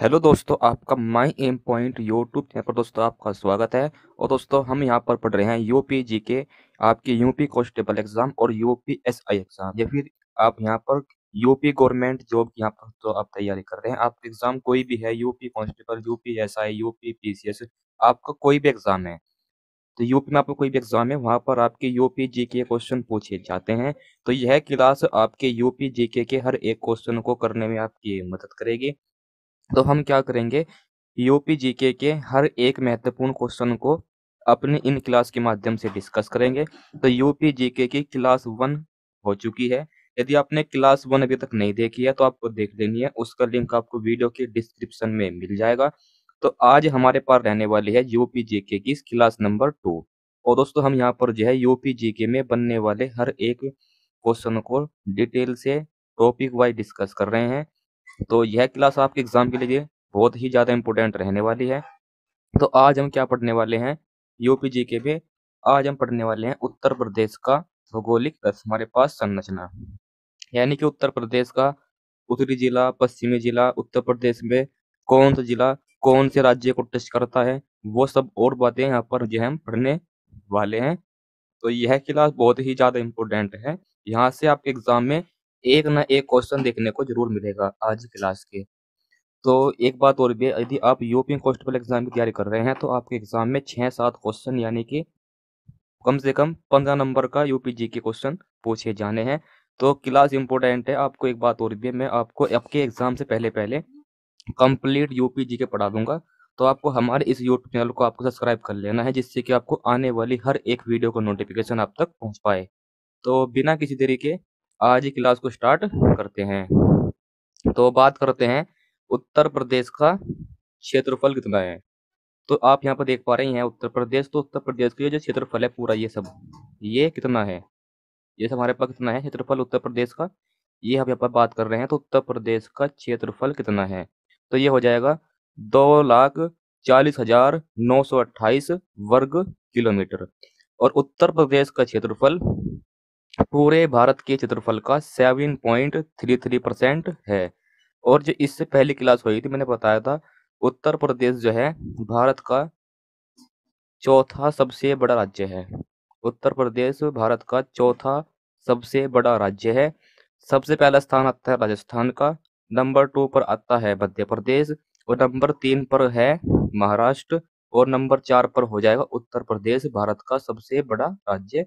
Hello दोस्तों, आपका माई M point YouTube channel पर दोस्तों आपका स्वागत है। और दोस्तों हम यहाँ पर पढ़ रहे हैं यूपी जीके, आपके यूपी कांस्टेबल एग्जाम और यूपी एसआई एग्जाम, या फिर आप यहाँ पर यूपी गवर्नमेंट जॉब की यहाँ पर तो आप तैयारी कर रहे हैं। आप एग्जाम कोई भी है, UP constable, UP SI, UP PCS, आपका कोई भी एग्जाम है, तो यूपी में आपको कोई भी एग्जाम है वहाँ पर आपके यूपी जीके क्वेश्चन पूछे जाते हैं। तो यह क्लास आपके यूपी जीके के हर एक क्वेश्चन को करने में आपकी मदद करेगी। तो हम क्या करेंगे, यूपी जीके के हर एक महत्वपूर्ण क्वेश्चन को अपनी इन क्लास के माध्यम से डिस्कस करेंगे। तो यूपी जीके की क्लास 1 हो चुकी है। यदि आपने क्लास 1 अभी तक नहीं देखी है तो आपको देख लेनी है, उसका लिंक आपको वीडियो के डिस्क्रिप्शन में मिल जाएगा। तो आज हमारे पास रहने वाली है यूपी जीके की क्लास नंबर 2। और दोस्तों हम यहाँ पर जो है यूपी जीके में बनने वाले हर एक क्वेश्चन को डिटेल से टॉपिक वाइज डिस्कस कर रहे हैं। तो यह क्लास आपके एग्जाम के लिए बहुत ही ज़्यादा इम्पोर्टेंट रहने वाली है। तो आज हम क्या पढ़ने वाले हैं, यूपी जीके में आज हम पढ़ने वाले हैं उत्तर प्रदेश का भौगोलिक हमारे पास संरचना, यानी कि उत्तर प्रदेश का उत्तरी जिला, पश्चिमी जिला, उत्तर प्रदेश में कौन सा जिला कौन से राज्य को टच करता है, वो सब और बातें यहाँ पर जो हम पढ़ने वाले हैं। तो यह क्लास बहुत ही ज़्यादा इम्पोर्टेंट है। यहाँ से आपके एग्जाम में एक ना एक क्वेश्चन देखने को जरूर मिलेगा आज क्लास के। तो एक बात और भी है, यदि आप यूपी कांस्टेबल एग्जाम की तैयारी कर रहे हैं तो आपके एग्जाम में 6-7 क्वेश्चन यानी कि कम से कम 15 नंबर का यूपी जी के क्वेश्चन पूछे जाने हैं। तो क्लास इंपॉर्टेंट है। आपको एक बात और भी है, मैं आपको आपके एग्जाम से पहले पहले कंप्लीट यूपी जी के पढ़ा दूंगा। तो आपको हमारे इस यूट्यूब चैनल को आपको सब्सक्राइब कर लेना है, जिससे कि आपको आने वाली हर एक वीडियो का नोटिफिकेशन आप तक पहुंच पाए। तो बिना किसी देरी के आज ही क्लास को स्टार्ट करते हैं। तो बात करते हैं उत्तर प्रदेश का क्षेत्रफल कितना है। तो आप यहाँ पर देख पा रहे हैं उत्तर प्रदेश, तो उत्तर प्रदेश का ये जो क्षेत्रफल है पूरा ये सब, ये कितना है, ये सब हमारे पास कितना है क्षेत्रफल उत्तर प्रदेश का, ये हम यहाँ पर बात कर रहे हैं। तो उत्तर प्रदेश का क्षेत्रफल कितना है, तो ये हो जाएगा 2,40,928 वर्ग किलोमीटर। और उत्तर प्रदेश का क्षेत्रफल पूरे भारत के क्षेत्रफल का 7.33% है। और जो इससे पहली क्लास हुई थी मैंने बताया था, उत्तर प्रदेश जो है भारत का चौथा सबसे बड़ा राज्य है। उत्तर प्रदेश भारत का चौथा सबसे बड़ा राज्य है। सबसे पहला स्थान आता है राजस्थान का, नंबर 2 पर आता है मध्य प्रदेश, और नंबर 3 पर है महाराष्ट्र, और नंबर 4 पर हो जाएगा उत्तर प्रदेश, भारत का सबसे बड़ा राज्य।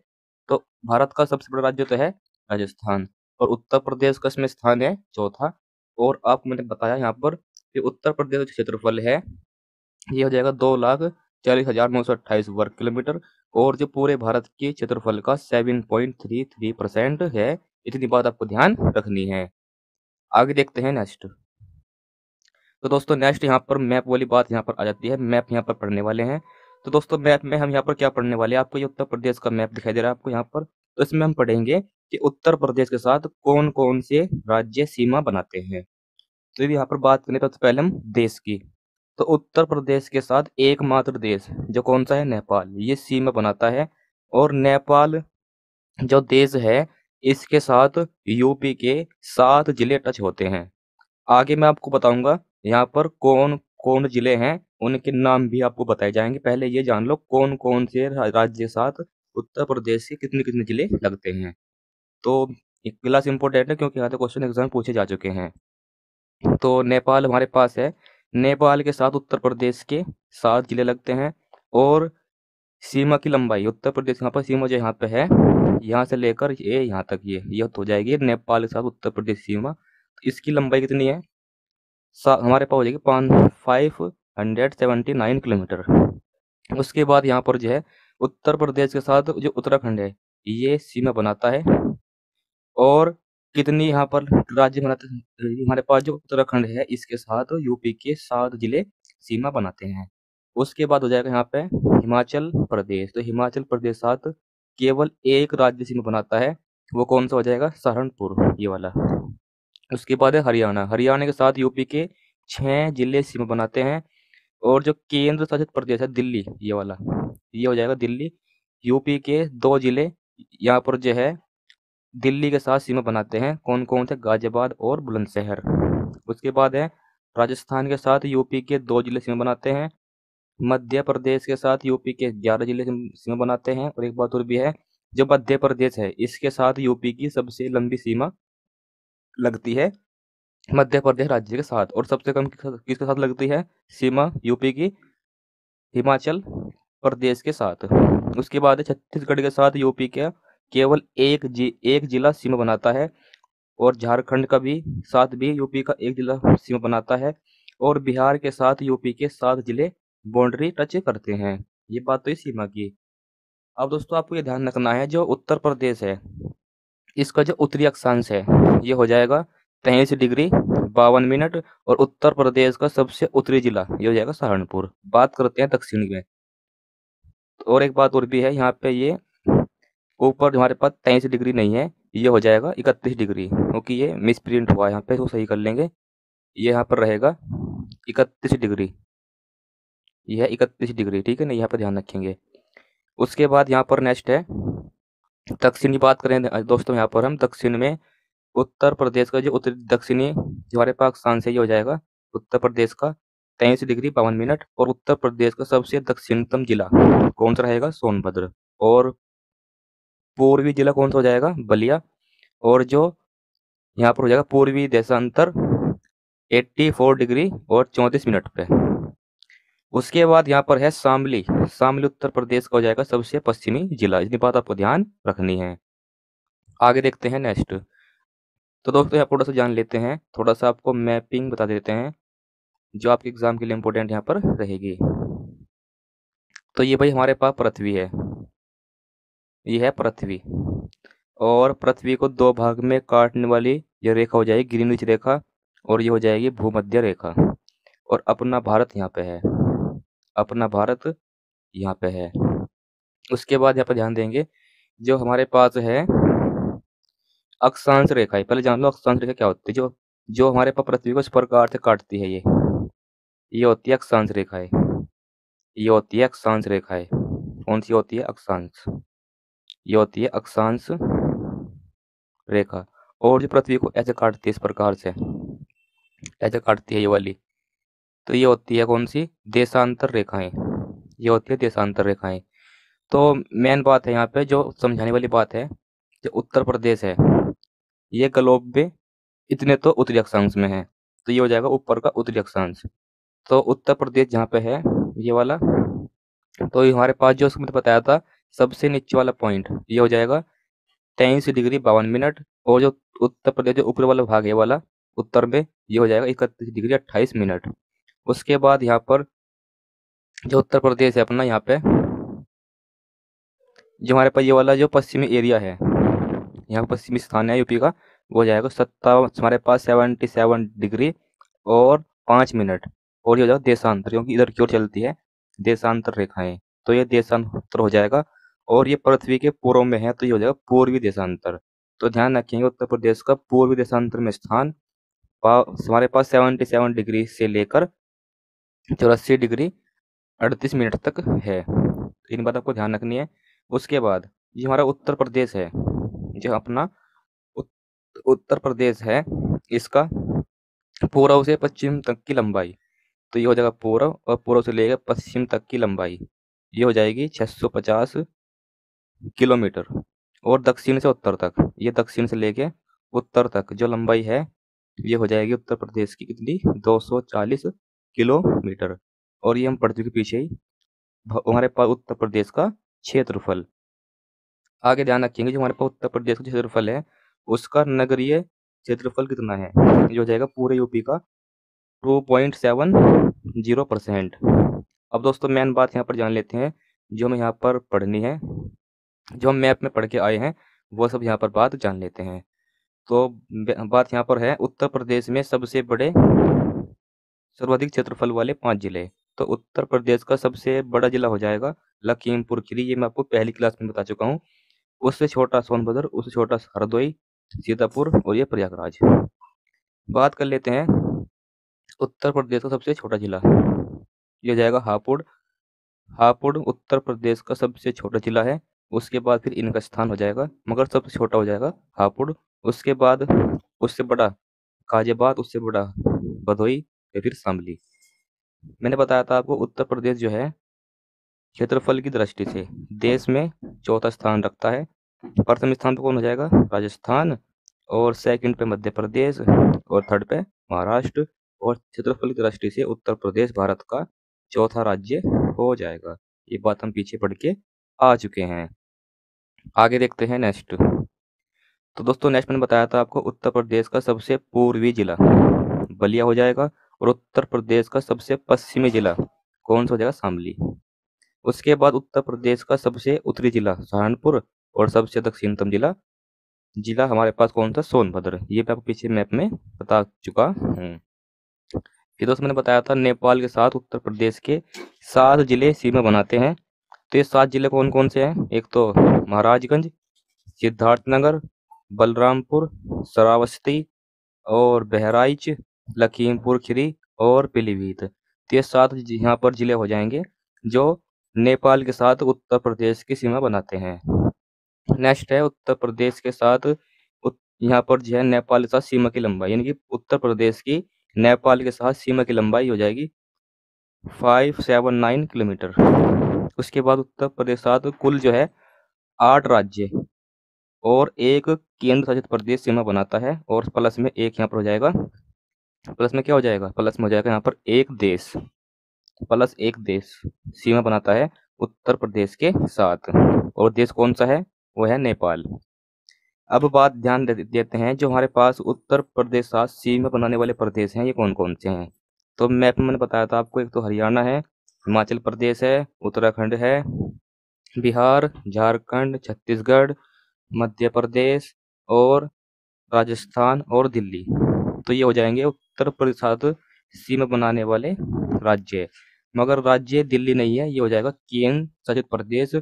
तो भारत का सबसे बड़ा राज्य तो है राजस्थान, और उत्तर प्रदेश का इसमें स्थान है चौथा। और आपको मैंने बताया यहाँ पर कि उत्तर प्रदेश का क्षेत्रफल है, ये हो जाएगा 2,40,928 वर्ग किलोमीटर। और जो पूरे भारत के क्षेत्रफल का 7.33% है। इतनी बात आपको ध्यान रखनी है। आगे देखते हैं नेक्स्ट। तो दोस्तों नेक्स्ट यहाँ पर मैप वाली बात यहाँ पर आ जाती है, मैप यहाँ पर पढ़ने वाले हैं। तो दोस्तों मैप में हम यहाँ पर क्या पढ़ने वाले हैं, आपको ये उत्तर प्रदेश का मैप दिखाई दे रहा है आपको यहाँ पर। तो इसमें हम पढ़ेंगे कि उत्तर प्रदेश के साथ कौन कौन से राज्य सीमा बनाते हैं। तो यदि यहाँ पर बात करें तो सबसे पहले हम देश की, तो उत्तर प्रदेश के साथ एकमात्र देश जो कौन सा है, नेपाल, ये सीमा बनाता है। और नेपाल जो देश है, इसके साथ यूपी के 7 जिले टच होते हैं। आगे मैं आपको बताऊंगा यहाँ पर कौन कौन जिले हैं, उनके नाम भी आपको बताए जाएंगे। पहले ये जान लो कौन कौन से राज्य के साथ उत्तर प्रदेश के कितने कितने जिले लगते हैं। तो एक क्लास इंपॉर्टेंट है क्योंकि यहाँ से क्वेश्चन एग्जाम पूछे जा चुके हैं। तो नेपाल हमारे पास है, नेपाल के साथ उत्तर प्रदेश के 7 जिले लगते हैं। और सीमा की लंबाई उत्तर प्रदेश यहाँ पर सीमा जो यहाँ पे है, यहाँ से लेकर ये यहाँ तक, ये तो हो जाएगी नेपाल के साथ उत्तर प्रदेश सीमा। तो इसकी लंबाई कितनी है, हमारे पास हो जाएगी 579 किलोमीटर। उसके बाद यहाँ पर जो है उत्तर प्रदेश के साथ जो उत्तराखंड है, ये सीमा बनाता है। और कितनी यहाँ पर राज्य बनाते हैं, हमारे पास जो उत्तराखंड है इसके साथ यूपी के 7 जिले सीमा बनाते हैं। उसके बाद हो जाएगा यहाँ पे हिमाचल प्रदेश, तो हिमाचल प्रदेश साथ केवल एक राज्य सीमा बनाता है, वो कौन सा हो जाएगा, सहारनपुर, ये वाला। उसके बाद है हरियाणा, हरियाणा के साथ यूपी के 6 जिले सीमा बनाते हैं। और जो केंद्र शासित प्रदेश है दिल्ली, ये वाला, ये हो जाएगा दिल्ली, यूपी के 2 जिले यहाँ पर जो है दिल्ली के साथ सीमा बनाते हैं, कौन कौन से, गाजियाबाद और बुलंदशहर। उसके बाद है राजस्थान के साथ यूपी के 2 जिले सीमा बनाते हैं। मध्य प्रदेश के साथ यूपी के 11 जिले सीमा बनाते हैं। और एक बात और भी है, जो मध्य प्रदेश है इसके साथ यूपी की सबसे लंबी सीमा लगती है मध्य प्रदेश राज्य के साथ। और सबसे कम किसके साथ लगती है सीमा यूपी की? हिमाचल प्रदेश के साथ। उसके बाद है छत्तीसगढ़ के साथ यूपी का केवल एक जिला सीमा बनाता है। और झारखंड का भी साथ भी यूपी का एक जिला सीमा बनाता है। और बिहार के साथ यूपी के 7 जिले बाउंड्री टच करते हैं। ये बात तो इस सीमा की। अब दोस्तों आपको ये ध्यान रखना है, जो उत्तर प्रदेश है इसका जो उत्तरी अक्षांश है ये हो जाएगा 23 डिग्री 52 मिनट। और उत्तर प्रदेश का सबसे उत्तरी जिला ये हो जाएगा सहारनपुर। बात करते हैं दक्षिण में। और एक बात और भी है, यहाँ पे ये ऊपर हमारे पास 23 डिग्री नहीं है, ये हो जाएगा 31 डिग्री, क्योंकि ये मिस प्रिंट हुआ है यहाँ पे, तो सही कर लेंगे। ये यहाँ पर रहेगा 31 डिग्री, ये है 31 डिग्री, ठीक है ना, यहाँ पर ध्यान रखेंगे। उसके बाद यहाँ पर नेक्स्ट है दक्षिण की बात करें दोस्तों। यहाँ पर हम दक्षिण में उत्तर प्रदेश का जो उत्तरी दक्षिणी जो हमारे पास अक्षांश है ये हो जाएगा उत्तर प्रदेश का 23 डिग्री 52 मिनट। और उत्तर प्रदेश का सबसे दक्षिणतम जिला कौन सा रहेगा? सोनभद्र। और पूर्वी जिला कौन सा हो जाएगा? बलिया। और जो यहाँ पर हो जाएगा पूर्वी देशांतर 84 डिग्री 34 मिनट पे। उसके बाद यहाँ पर है शामली। शामली उत्तर प्रदेश का हो जाएगा सबसे पश्चिमी जिला। इतनी बात आपको ध्यान रखनी है। आगे देखते हैं नेक्स्ट। तो दोस्तों यहाँ थोड़ा सा जान लेते हैं, थोड़ा सा आपको मैपिंग बता देते हैं जो आपके एग्जाम के लिए इम्पोर्टेंट यहाँ पर रहेगी। तो ये भाई हमारे पास पृथ्वी है, ये है पृथ्वी। और पृथ्वी को 2 भाग में काटने वाली ये रेखा हो जाएगी ग्रीनविच रेखा, और ये हो जाएगी भूमध्य रेखा। और अपना भारत यहाँ पे है, अपना भारत यहाँ पे है। उसके बाद यहाँ पर ध्यान देंगे, जो हमारे पास है अक्षांश रेखा है। पहले जान लो अक्षांश रेखा क्या होती है। जो जो हमारे पास पृथ्वी को इस प्रकार से काटती है, ये होती है अक्षांश रेखाएं। ये होती है अक्षांश रेखाएं। कौन सी होती है? अक्षांश। ये होती है अक्षांश रेखा। और जो पृथ्वी को ऐसे काटती है इस प्रकार से, ऐसे काटती है ये वाली, तो ये होती है कौन सी? देशांतर रेखाएं। ये होती है देशांतर रेखाएं। तो मेन बात है यहाँ पे जो समझाने वाली बात है, जो उत्तर प्रदेश है ये ग्लोब में इतने तो उत्तरी अक्षांश में है, तो ये हो जाएगा ऊपर का उत्तरी अक्षांश। तो उत्तर प्रदेश जहाँ पे है ये वाला, तो ये हमारे पास जो उसको बताया था सबसे नीचे वाला पॉइंट ये हो जाएगा 23 डिग्री 52 मिनट। और जो उत्तर प्रदेश जो ऊपर वाला भाग है वाला उत्तर में, ये हो जाएगा 31 डिग्री 28 मिनट। उसके बाद यहाँ पर जो उत्तर प्रदेश है अपना, यहाँ पे जो हमारे पास ये वाला जो पश्चिमी एरिया है, यहाँ पश्चिमी स्थान है यूपी का, वो हो जाएगा हमारे पास 77 डिग्री और 5 मिनट। और ये हो जाएगा देशांतर, क्योंकि इधर की ओर चलती है देशांतर रेखाएं, तो ये देशांतर हो जाएगा। और ये पृथ्वी के पूर्व में है, तो ये हो जाएगा पूर्वी देशांतर। तो ध्यान रखेंगे उत्तर प्रदेश का पूर्वी देशांतर में स्थान हमारे पास 77 डिग्री से लेकर 84 डिग्री 38 मिनट तक है। इन बात आपको ध्यान रखनी है। उसके बाद ये हमारा उत्तर प्रदेश है, जो अपना उत्तर प्रदेश है, इसका पूर्व से पश्चिम तक की लंबाई, तो ये हो जाएगा पूर्व, और पूर्व से लेकर पश्चिम तक की लंबाई ये हो जाएगी 650 किलोमीटर। और दक्षिण से उत्तर तक, ये दक्षिण से लेके उत्तर तक जो लंबाई है ये हो जाएगी उत्तर प्रदेश की कितनी? 240 किलोमीटर। और ये हम पृथ्वी के पीछे ही हमारे पास उत्तर प्रदेश का क्षेत्रफल। आगे ध्यान रखेंगे, जो हमारे पास उत्तर प्रदेश का क्षेत्रफल है उसका नगरीय क्षेत्रफल कितना है? ये हो जाएगा पूरे यूपी का 2.70%। अब दोस्तों मेन बात यहाँ पर जान लेते हैं, जो हमें यहाँ पर पढ़नी है, जो हम मैप में पढ़ के आए हैं वो सब यहाँ पर बात जान लेते हैं। तो बात यहाँ पर है उत्तर प्रदेश में सबसे बड़े सर्वाधिक क्षेत्रफल वाले 5 जिले। तो उत्तर प्रदेश का सबसे बड़ा जिला हो जाएगा लखीमपुर खीरी, ये मैं आपको पहली क्लास में बता चुका हूँ। उससे छोटा सोनभद्र, उससे छोटा हरदोई, सीतापुर, और ये प्रयागराज। बात कर लेते हैं उत्तर प्रदेश का सबसे छोटा जिला, ये हो जाएगा हापुड़। हापुड़ उत्तर प्रदेश का सबसे छोटा जिला है। उसके बाद फिर इनका स्थान हो जाएगा, मगर सबसे छोटा हो जाएगा हापुड़। उसके बाद उससे बड़ा गाजियाबाद, उससे बड़ा भदोई, या फिर शामली। मैंने बताया था आपको उत्तर प्रदेश जो है क्षेत्रफल की दृष्टि से देश में चौथा स्थान रखता है। प्रथम स्थान पे कौन हो जाएगा? राजस्थान, और सेकंड पे मध्य प्रदेश, और थर्ड पे महाराष्ट्र, और क्षेत्रफल की दृष्टि से उत्तर प्रदेश भारत का चौथा राज्य हो जाएगा। ये बात हम पीछे पढ़ के आ चुके हैं। आगे देखते हैं नेक्स्ट। तो दोस्तों नेक्स्ट मैंने बताया था आपको उत्तर प्रदेश का सबसे पूर्वी जिला बलिया हो जाएगा, और उत्तर प्रदेश का सबसे पश्चिमी जिला कौन सा हो जाएगा? शामली। उसके बाद उत्तर प्रदेश का सबसे उत्तरी जिला सहारनपुर, और सबसे दक्षिणतम जिला जिला हमारे पास कौन सा? सोनभद्र। ये मैं आपको पीछे मैप में बता चुका हूँ। फिर दोस्तों मैंने बताया था नेपाल के साथ उत्तर प्रदेश के 7 जिले सीमा बनाते हैं। तो ये 7 जिले कौन कौन से हैं? एक तो महाराजगंज, सिद्धार्थनगर, बलरामपुर, श्रावस्ती, और बहराइच, लखीमपुर खीरी, और पीलीभीत। तो ये 7 यहाँ पर जिले हो जाएंगे जो नेपाल के साथ उत्तर प्रदेश की सीमा बनाते हैं। नेक्स्ट है उत्तर प्रदेश के साथ यहाँ पर जो है नेपाल के साथ सीमा की लंबाई, यानी कि उत्तर प्रदेश की नेपाल के साथ सीमा की लंबाई हो जाएगी 579 किलोमीटर। उसके बाद उत्तर प्रदेश के साथ कुल जो है 8 राज्य और एक केंद्र शासित प्रदेश सीमा बनाता है, और प्लस में एक यहाँ पर हो जाएगा, प्लस में क्या हो जाएगा? प्लस में हो जाएगा यहाँ पर एक देश, प्लस एक देश सीमा बनाता है उत्तर प्रदेश के साथ, और देश कौन सा है? वो है नेपाल। अब बात ध्यान देते हैं जो हमारे पास उत्तर प्रदेश साथ सीमा बनाने वाले प्रदेश हैं ये कौन कौन से हैं। तो मैप में मैंने बताया था आपको, एक तो हरियाणा है, हिमाचल प्रदेश है, उत्तराखंड है, बिहार, झारखंड, छत्तीसगढ़, मध्य प्रदेश, और राजस्थान, और दिल्ली। तो ये हो जाएंगे उत्तर प्रदेश साथ सीमा बनाने वाले राज्य। मगर राज्य दिल्ली नहीं है, ये हो जाएगा केंद्र शासित प्रदेश।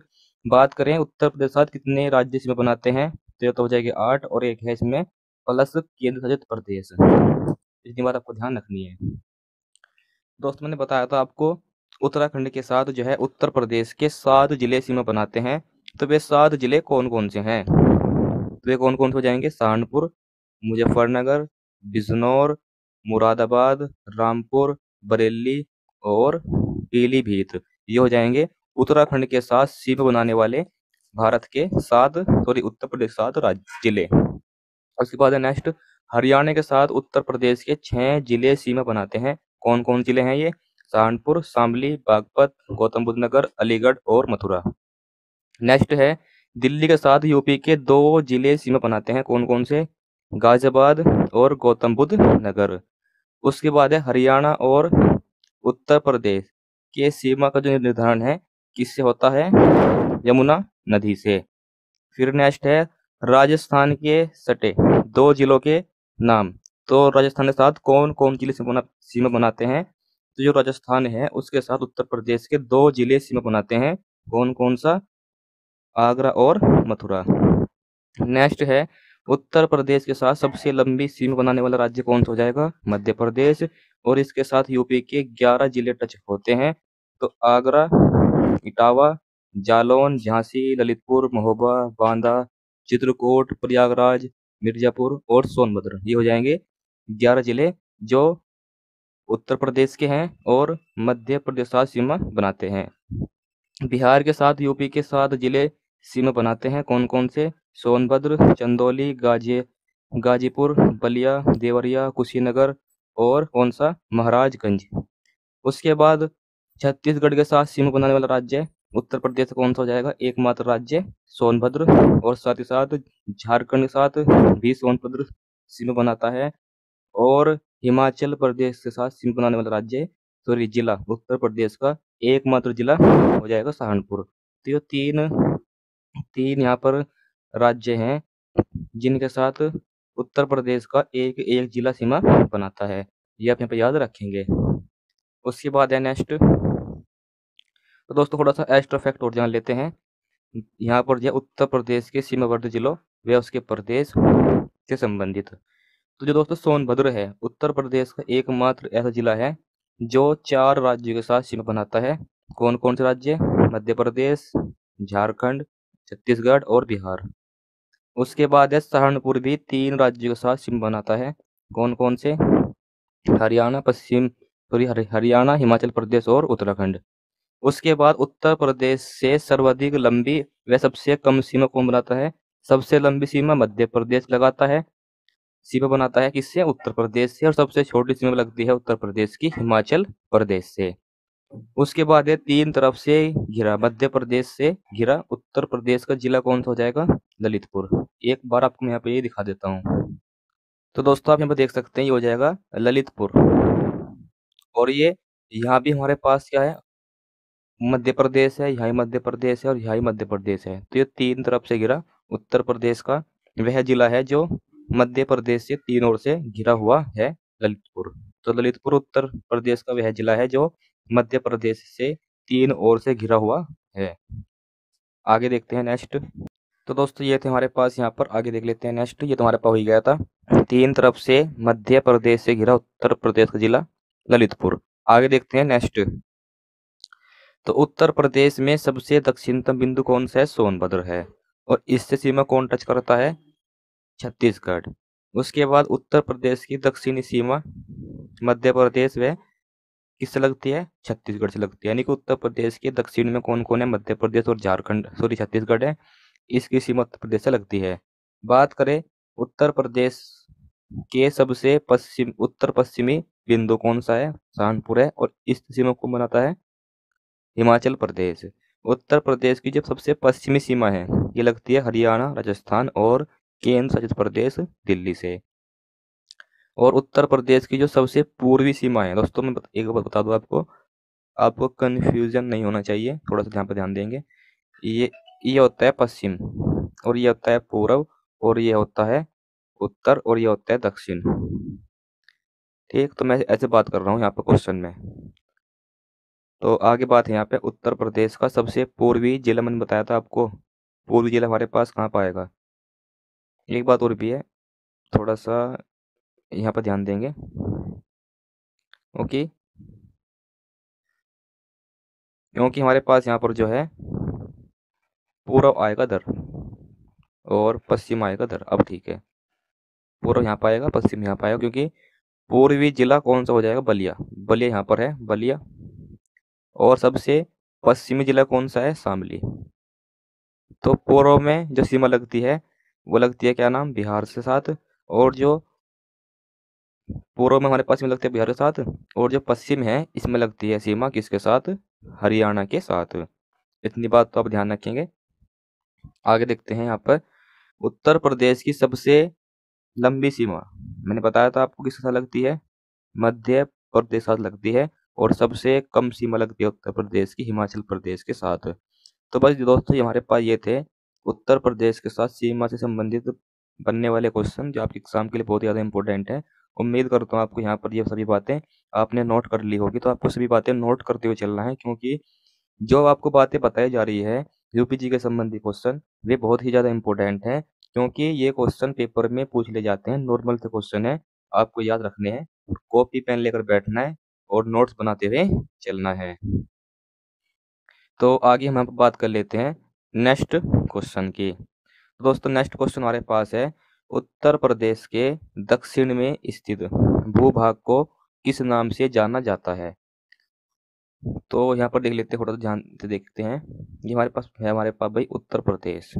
बात करें उत्तर प्रदेश साथ कितने राज्य सीमा बनाते हैं, तो ये तो हो जाएगी 8, और एक है इसमें प्लस केंद्र शासित प्रदेश। इतनी बात आपको ध्यान रखनी है। दोस्त मैंने बताया था आपको उत्तराखंड के साथ जो है उत्तर प्रदेश के 7 जिले सीमा बनाते हैं। तो वे 7 जिले कौन कौन से हैं? तो वे कौन कौन से हो जाएंगे? सहारनपुर, मुजफ्फरनगर, बिजनौर, मुरादाबाद, रामपुर, बरेली, और पीलीभीत। ये हो जाएंगे उत्तराखंड के साथ सीमा बनाने वाले भारत के 7 उत्तर प्रदेश 7 राज्य जिले। उसके बाद है नेक्स्ट, हरियाणा के साथ उत्तर प्रदेश के 6 जिले सीमा बनाते हैं। कौन कौन जिले हैं ये? सहारनपुर, शामली, बागपत, गौतम बुद्ध नगर, अलीगढ़, और मथुरा। नेक्स्ट है दिल्ली के साथ यूपी के 2 जिले सीमा बनाते हैं। कौन कौन से? गाजियाबाद और गौतम बुद्ध नगर। उसके बाद है हरियाणा और उत्तर प्रदेश के सीमा का जो निर्धारण है किससे होता है? यमुना नदी से। फिर नेक्स्ट है राजस्थान के सटे 2 जिलों के नाम। तो राजस्थान के साथ कौन कौन जिले सीमा बनाते हैं? तो जो राजस्थान है उसके साथ उत्तर प्रदेश के 2 जिले सीमा बनाते हैं। कौन कौन सा? आगरा और मथुरा। नेक्स्ट है उत्तर प्रदेश के साथ सबसे लंबी सीमा बनाने वाला राज्य कौन सा हो जाएगा? मध्य प्रदेश, और इसके साथ यूपी के 11 जिले टच होते हैं। तो आगरा, इटावा, जालौन, झांसी, ललितपुर, महोबा, बांदा, चित्रकूट, प्रयागराज, मिर्जापुर, और सोनभद्र। ये हो जाएंगे 11 जिले जो उत्तर प्रदेश के हैं और मध्य प्रदेश साथ सीमा बनाते हैं। बिहार के साथ यूपी के 7 जिले सीमा बनाते हैं। कौन कौन से? सोनभद्र, चंदौली, गाजीपुर, बलिया, देवरिया, कुशीनगर, और कौन सा? महाराजगंज। उसके बाद छत्तीसगढ़ के साथ सीमा बनाने वाला राज्य उत्तर प्रदेश से कौन सा हो जाएगा? एकमात्र राज्य सोनभद्र, और साथ ही साथ झारखंड के साथ भी सोनभद्र सीमा बनाता है, और हिमाचल प्रदेश के साथ सीमा बनाने वाला राज्य जिला उत्तर प्रदेश का एकमात्र जिला हो जाएगा सहारनपुर। तो ये तीन यहाँ पर राज्य हैं जिनके साथ उत्तर प्रदेश का एक एक जिला सीमा बनाता है। ये आप यहाँ पे याद रखेंगे। उसके बाद है नेक्स्ट, तो दोस्तों थोड़ा सा एक्स्ट्रा फैक्ट और जान लेते हैं। यहाँ पर जो उत्तर प्रदेश के सीमावर्ती जिलों व उसके प्रदेश से संबंधित। तो जो दोस्तों सोनभद्र है उत्तर प्रदेश का एकमात्र ऐसा जिला है जो 4 राज्यों के साथ सीमा बनाता है। कौन कौन से राज्य? मध्य प्रदेश, झारखंड, छत्तीसगढ़, और बिहार। उसके बाद है सहारनपुर भी 3 राज्यों के साथ सीमा बनाता है। कौन कौन से? हरियाणा, पश्चिम सॉरी हरियाणा, हिमाचल प्रदेश और उत्तराखंड। उसके बाद उत्तर प्रदेश से सर्वाधिक लंबी व सबसे कम सीमा कौन बनाता है? सबसे लंबी सीमा मध्य प्रदेश लगाता है, सीमा बनाता है किससे? उत्तर प्रदेश से। और सबसे छोटी सीमा लगती है उत्तर प्रदेश की हिमाचल प्रदेश से। उसके बाद है तीन तरफ से घिरा, मध्य प्रदेश से घिरा उत्तर प्रदेश का जिला कौन सा हो जाएगा? ललितपुर। एक बार आपको मैं यहाँ पे ये दिखा देता हूँ। तो दोस्तों आप यहाँ पे देख सकते हैं ये हो जाएगा ललितपुर। और ये यहाँ भी हमारे पास क्या है? मध्य प्रदेश है, यहाँ मध्य प्रदेश है और यहाँ मध्य प्रदेश है। तो ये तीन तरफ से घिरा उत्तर प्रदेश का वह जिला है जो मध्य प्रदेश से तीन ओर से घिरा हुआ है, ललितपुर। तो ललितपुर उत्तर प्रदेश का वह जिला है जो मध्य प्रदेश से तीन ओर से घिरा हुआ है। आगे देखते हैं नेक्स्ट। तो दोस्तों ये थे हमारे पास, यहाँ पर आगे देख लेते हैं नेक्स्ट। ये तुम्हारे पास हो ही गया था, तीन तरफ से मध्य प्रदेश से घिरा उत्तर प्रदेश का जिला ललितपुर। आगे देखते हैं नेक्स्ट। तो उत्तर प्रदेश में सबसे दक्षिणतम बिंदु कौन सा है? सोनभद्र है। और इससे सीमा कौन टच करता है? छत्तीसगढ़। उसके बाद उत्तर प्रदेश की दक्षिणी सीमा मध्य प्रदेश व किससे लगती है? छत्तीसगढ़ से लगती है। यानी कि उत्तर प्रदेश के दक्षिण में कौन कौन है? मध्य प्रदेश और झारखंड, सॉरी छत्तीसगढ़ है। इसकी सीमा उत्तर प्रदेश से लगती है। बात करें उत्तर प्रदेश के सबसे पश्चिम उत्तर पश्चिमी बिंदु कौन सा है? सहारनपुर है। और इस सीमा को बनाता है हिमाचल प्रदेश। उत्तर प्रदेश की जो सबसे पश्चिमी सीमा है ये लगती है हरियाणा, राजस्थान और केंद्र शासित प्रदेश दिल्ली से। और उत्तर प्रदेश की जो सबसे पूर्वी सीमा है दोस्तों, मैं एक बात बता दूं आपको, आपको कंफ्यूजन नहीं होना चाहिए, थोड़ा सा यहाँ पे ध्यान देंगे। ये होता है पश्चिम, और ये होता है पूर्व, और ये होता है उत्तर, और ये होता है दक्षिण। ठीक, तो मैं ऐसे बात कर रहा हूँ यहाँ पे क्वेश्चन में। तो आगे बात है यहाँ पे उत्तर प्रदेश का सबसे पूर्वी जिला, मैंने बताया था आपको पूर्वी जिला हमारे पास कहाँ पाएगा। एक बात और भी है, थोड़ा सा यहाँ पर ध्यान देंगे। ओके, क्योंकि हमारे पास यहाँ पर जो है पूर्व आएगा दर और पश्चिम आएगा दर। अब ठीक है, पूर्व यहाँ पाएगा, पश्चिम यहाँ पाएगा, क्योंकि पूर्वी जिला कौन सा हो जाएगा? बलिया। बलिया यहाँ पर है, बलिया। और सबसे पश्चिमी जिला कौन सा है? शामली। तो पूर्व में जो सीमा लगती है वो लगती है क्या नाम? बिहार से साथ। और जो पूर्व में हमारे पास में लगती है बिहार के साथ, और जो पश्चिम है इसमें लगती है सीमा किसके साथ? हरियाणा के साथ। इतनी बात तो आप ध्यान रखेंगे। आगे देखते हैं यहाँ पर उत्तर प्रदेश की सबसे लंबी सीमा, मैंने बताया था आपको किसके साथ लगती है? मध्य प्रदेश साथ लगती है। और सबसे कम सीमा लगती है उत्तर प्रदेश की हिमाचल प्रदेश के साथ। तो बस दोस्तों ये हमारे पास ये थे उत्तर प्रदेश के साथ सीमा से संबंधित बनने वाले क्वेश्चन जो आपके एग्जाम के लिए बहुत ज़्यादा इंपॉर्टेंट है। उम्मीद करता हूँ आपको यहाँ पर ये सभी बातें आपने नोट कर ली होगी। तो आपको सभी बातें नोट करते हुए चलना है, क्योंकि जो आपको बातें बताई जा रही है यूपीजी के संबंधी क्वेश्चन, वे बहुत ही ज़्यादा इंपॉर्टेंट हैं, क्योंकि ये क्वेश्चन पेपर में पूछ ले जाते हैं। नॉर्मल से क्वेश्चन है, आपको याद रखने हैं, कॉपी पेन लेकर बैठना है और नोट्स बनाते हुए चलना है। तो आगे हम बात कर लेते हैं नेक्स्ट क्वेश्चन की। तो दोस्तों नेक्स्ट क्वेश्चन हमारे पास है उत्तर प्रदेश के दक्षिण में स्थित भूभाग को किस नाम से जाना जाता है? तो यहाँ पर देख लेते हैं, थोड़ा सा ध्यान से देखते हैं। ये हमारे पास है, हमारे पास भाई उत्तर प्रदेश,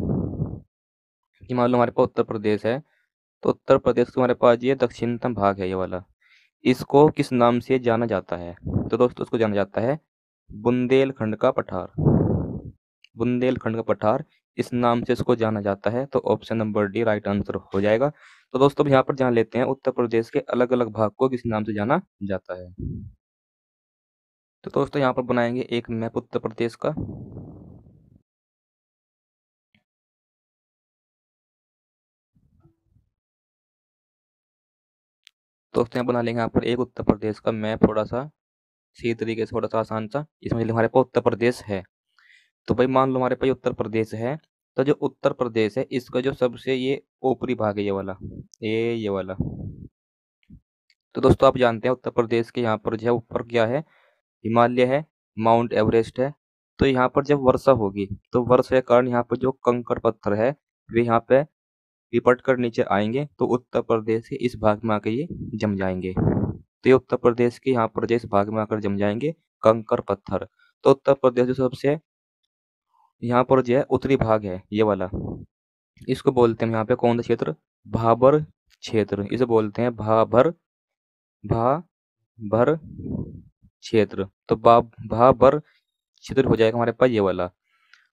ये मान लो हमारे पास उत्तर प्रदेश है। तो उत्तर प्रदेश का हमारे पास ये दक्षिणतम भाग है, ये वाला। इसको किस नाम से जाना जाता है? तो दोस्तों उसको जाना जाता है बुंदेलखंड का पठार। बुंदेलखंड का पठार, इस नाम से इसको जाना जाता है। तो option number D right answer हो जाएगा। तो दोस्तों यहाँ पर जान लेते हैं उत्तर प्रदेश के अलग अलग भाग को किस नाम से जाना जाता है। तो दोस्तों यहाँ पर बनाएंगे एक मैप उत्तर प्रदेश का। दोस्तों यहाँ बना लेंगे यहाँ पर एक उत्तर प्रदेश का मैप, थोड़ा सा सीधे तरीके से, थोड़ा सा आसान सा। इसमें हमारे पास उत्तर प्रदेश है। तो भाई मान लो हमारे पास उत्तर प्रदेश है, तो जो उत्तर प्रदेश है इसका जो सबसे ये ऊपरी भाग है, ये वाला, ये वाला। तो दोस्तों आप जानते हैं उत्तर प्रदेश के यहाँ पर जो है ऊपर क्या है? हिमालय है, माउंट एवरेस्ट है। तो यहाँ पर जब वर्षा होगी तो वर्षा के कारण यहाँ पर जो कंकड़ पत्थर है वे यहाँ पे लिपट कर नीचे आएंगे, तो उत्तर प्रदेश के इस भाग में आके ये जम जाएंगे। तो ये उत्तर प्रदेश के यहाँ पर जो इस भाग में आकर जम जाएंगे कंकर पत्थर। तो उत्तर प्रदेश जो सबसे यहाँ पर जो है उत्तरी भाग है ये वाला, इसको बोलते हैं यहाँ पे कौन सा क्षेत्र, भाबर क्षेत्र। इसे बोलते हैं भाबर क्षेत्र। तो भाबर क्षेत्र हो जाएगा हमारे पास ये वाला।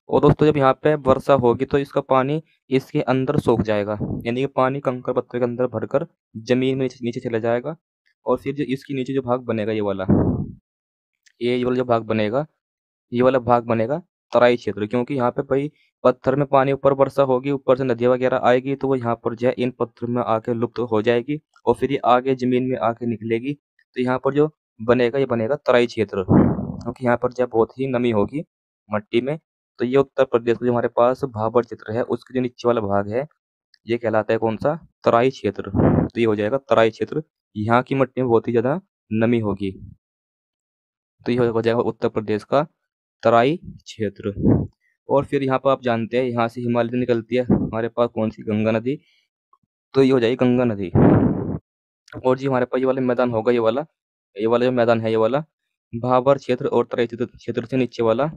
और दोस्तों जब यहाँ पे वर्षा होगी तो इसका पानी इसके अंदर सोख जाएगा, यानी कि पानी कंकर पत्थर के अंदर भरकर जमीन में नीचे नीचे चला जाएगा। और फिर जो इसके नीचे जो भाग बनेगा ये वाला, ये वाला जो भाग बनेगा, ये वाला भाग बनेगा तराई क्षेत्र। क्योंकि यहाँ पे भाई पत्थर में पानी ऊपर वर्षा होगी, ऊपर से नदियाँ वगैरह आएगी, तो वो यहाँ पर जो है इन पत्थर में आके लुप्त हो जाएगी और फिर ये आगे जमीन में आके निकलेगी। तो यहाँ पर जो बनेगा ये बनेगा तराई क्षेत्र, क्योंकि यहाँ पर जो है बहुत ही नमी होगी मट्टी में। तो ये उत्तर प्रदेश का जो हमारे पास भाबर क्षेत्र है उसके जो नीचे वाला भाग है ये कहलाता है कौन सा, तराई क्षेत्र। तो ये हो जाएगा तराई क्षेत्र। यहाँ की मट्टी में बहुत ही ज्यादा नमी होगी, तो ये हो जाएगा उत्तर प्रदेश का तराई क्षेत्र। और फिर यहाँ पर आप जानते हैं यहाँ से हिमालय निकलती है हमारे पास कौन सी, गंगा नदी। तो ये हो जाएगी गंगा नदी। और जी हमारे पास ये वाला मैदान होगा, ये वाला जो मैदान है ये वाला भाबर क्षेत्र और तराई क्षेत्र क्षेत्र से नीचे वाला,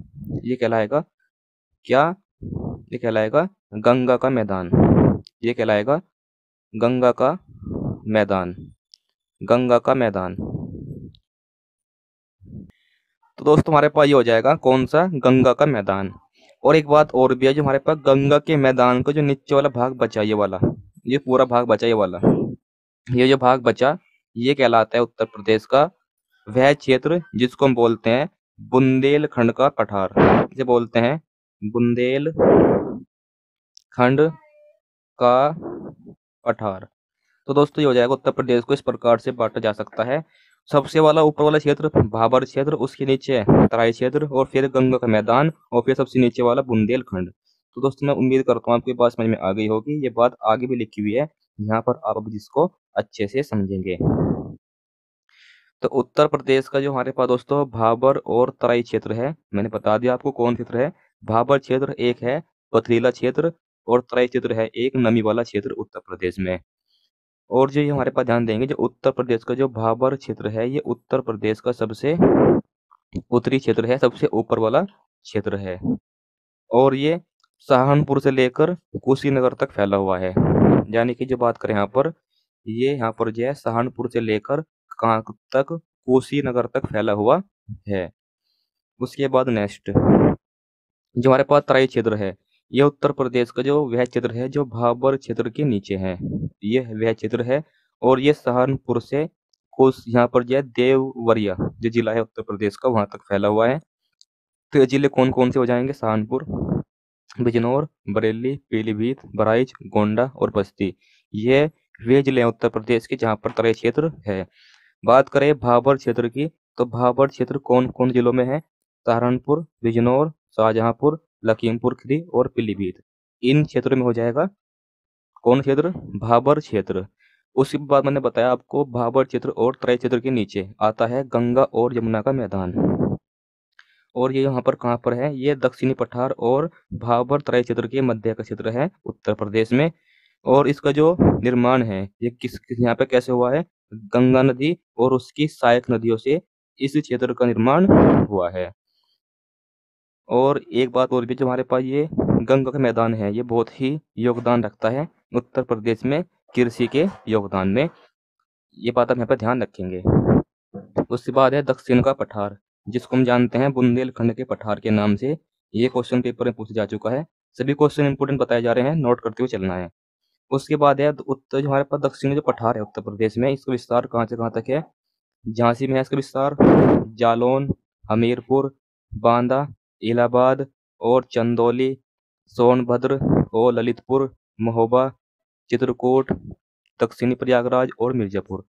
ये कहलाएगा क्या, ये कहलाएगा गंगा का मैदान। ये कहलाएगा गंगा का मैदान, गंगा का मैदान। तो दोस्तों हमारे पास ये हो जाएगा कौन सा, गंगा का मैदान। और एक बात और भी है, जो हमारे पास गंगा के मैदान का जो नीचे वाला भाग बचा ये वाला, ये पूरा भाग बचा ये वाला, ये जो भाग बचा ये कहलाता है उत्तर प्रदेश का वह क्षेत्र जिसको हम बोलते हैं बुंदेलखंड का पठार। इसे बोलते हैं बुंदेलखंड का पठार। तो दोस्तों ये हो जाएगा उत्तर प्रदेश को इस प्रकार से बांटा जा सकता है। सबसे वाला ऊपर वाला क्षेत्र भाबर क्षेत्र, उसके नीचे तराई क्षेत्र, और फिर गंगा का मैदान, और फिर सबसे नीचे वाला बुंदेलखंड। तो दोस्तों मैं उम्मीद करता हूँ आपको ये बात समझ में आ गई होगी। ये बात आगे भी लिखी हुई है यहाँ पर, आप अब जिसको अच्छे से समझेंगे। तो उत्तर प्रदेश का जो हमारे पास दोस्तों भाबर और तराई क्षेत्र है, मैंने बता दिया आपको कौन क्षेत्र है। भाबर क्षेत्र एक है पथरीला क्षेत्र, और तराई क्षेत्र है एक नमी वाला क्षेत्र उत्तर प्रदेश में। और जो ये हमारे पास ध्यान देंगे, जो उत्तर प्रदेश का जो भाबर क्षेत्र है ये उत्तर प्रदेश का सबसे उत्तरी क्षेत्र है, सबसे ऊपर वाला क्षेत्र है। और ये सहारनपुर से लेकर कुशीनगर तक फैला हुआ है। यानी कि जो बात करें यहाँ पर, ये यहाँ पर जो है सहारनपुर से लेकर कहाँ तक, कुशीनगर तक फैला हुआ है। उसके बाद नेक्स्ट जो हमारे पास तराई क्षेत्र है, ये उत्तर प्रदेश का जो वह क्षेत्र है जो भाबर क्षेत्र के नीचे है, ये वह क्षेत्र है। और ये सहारनपुर से कुछ यहाँ पर जो है देववरिया जो जिला है उत्तर प्रदेश का वहां तक फैला हुआ है। तो ये जिले कौन कौन से हो जाएंगे, सहारनपुर, बिजनौर, बरेली, पीलीभीत, बहराइच, गोंडा और बस्ती। ये वे जिले हैं उत्तर प्रदेश के जहाँ पर तराई क्षेत्र है। बात करें भाबर क्षेत्र की, तो भाबर क्षेत्र कौन कौन जिलों में है, सहारनपुर, बिजनौर, शाहजहांपुर, लखीमपुर खीरी और पीलीभीत। इन क्षेत्रों में हो जाएगा कौन क्षेत्र, भाबर क्षेत्र। उसके बाद मैंने बताया आपको भाबर क्षेत्र और तराई क्षेत्र के नीचे आता है गंगा और यमुना का मैदान। और ये यहाँ पर कहाँ पर है, ये दक्षिणी पठार और भाबर तराई क्षेत्र के मध्य का क्षेत्र है उत्तर प्रदेश में। और इसका जो निर्माण है ये किस यहाँ पे कैसे हुआ है, गंगा नदी और उसकी सहायक नदियों से इस क्षेत्र का निर्माण हुआ है। और एक बात और भी, जो हमारे पास ये गंगा का मैदान है ये बहुत ही योगदान रखता है उत्तर प्रदेश में कृषि के योगदान में, ये बात आप यहाँ पर ध्यान रखेंगे। उसके बाद है दक्षिण का पठार, जिसको हम जानते हैं बुंदेलखंड के पठार के नाम से। ये क्वेश्चन पेपर में पूछा जा चुका है, सभी क्वेश्चन इंपोर्टेंट बताए जा रहे हैं, नोट करते हुए चलना है। उसके बाद है उत्तर, जो हमारे पास दक्षिणी जो पठार है उत्तर प्रदेश में, इसका विस्तार कहाँ से कहाँ तक है, झांसी में है इसका विस्तार, जालौन, हमीरपुर, बांदा, इलाहाबाद और चंदौली, सोनभद्र और ललितपुर, महोबा, चित्रकूट, दक्षिणी प्रयागराज और मिर्जापुर।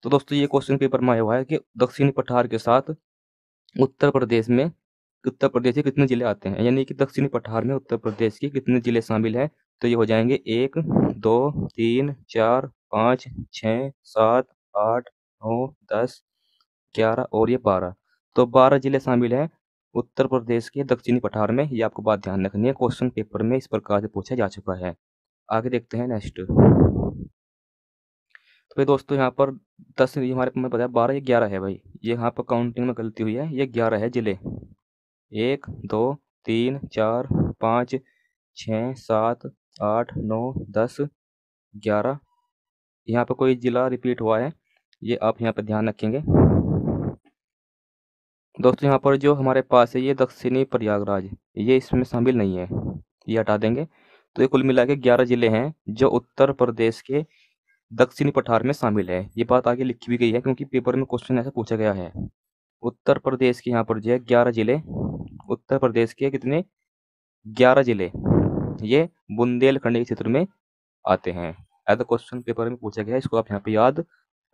तो दोस्तों ये क्वेश्चन पेपर में आया हुआ है कि दक्षिणी पठार के साथ उत्तर प्रदेश में, उत्तर प्रदेश के कितने जिले आते हैं, यानी कि दक्षिणी पठार में उत्तर प्रदेश के कितने जिले शामिल हैं। तो ये हो जाएंगे 1 2 3 4 5 6 7 8 9 10 11 और ये 12। तो 12 जिले शामिल हैं उत्तर प्रदेश के दक्षिणी पठार में। ये आपको बात ध्यान रखनी है, क्वेश्चन पेपर में इस प्रकार से पूछा जा चुका है। आगे देखते हैं नेक्स्ट। तो भाई दोस्तों यहाँ पर 10 ये हमारे में बताया 12 या 11 है भाई, ये यहाँ पर काउंटिंग में गलती हुई है, ये 11 है जिले। 1 2 3 4 5 6 7 8 9 10 11, यहाँ पर कोई जिला रिपीट हुआ है, ये आप यहाँ पर ध्यान रखेंगे। दोस्तों यहाँ पर जो हमारे पास है ये दक्षिणी प्रयागराज, ये इसमें शामिल नहीं है, ये हटा देंगे। तो ये कुल मिला के 11 जिले हैं जो उत्तर प्रदेश के दक्षिणी पठार में शामिल है। ये बात आगे लिखी भी गई है क्योंकि पेपर में क्वेश्चन ऐसा पूछा गया है। उत्तर प्रदेश के यहाँ पर जो है 11 जिले, उत्तर प्रदेश के कितने 11 जिले ये बुंदेलखंड के क्षेत्र में आते हैं। एज अ क्वेश्चन पेपर में पूछा गया है, इसको आप यहाँ पे याद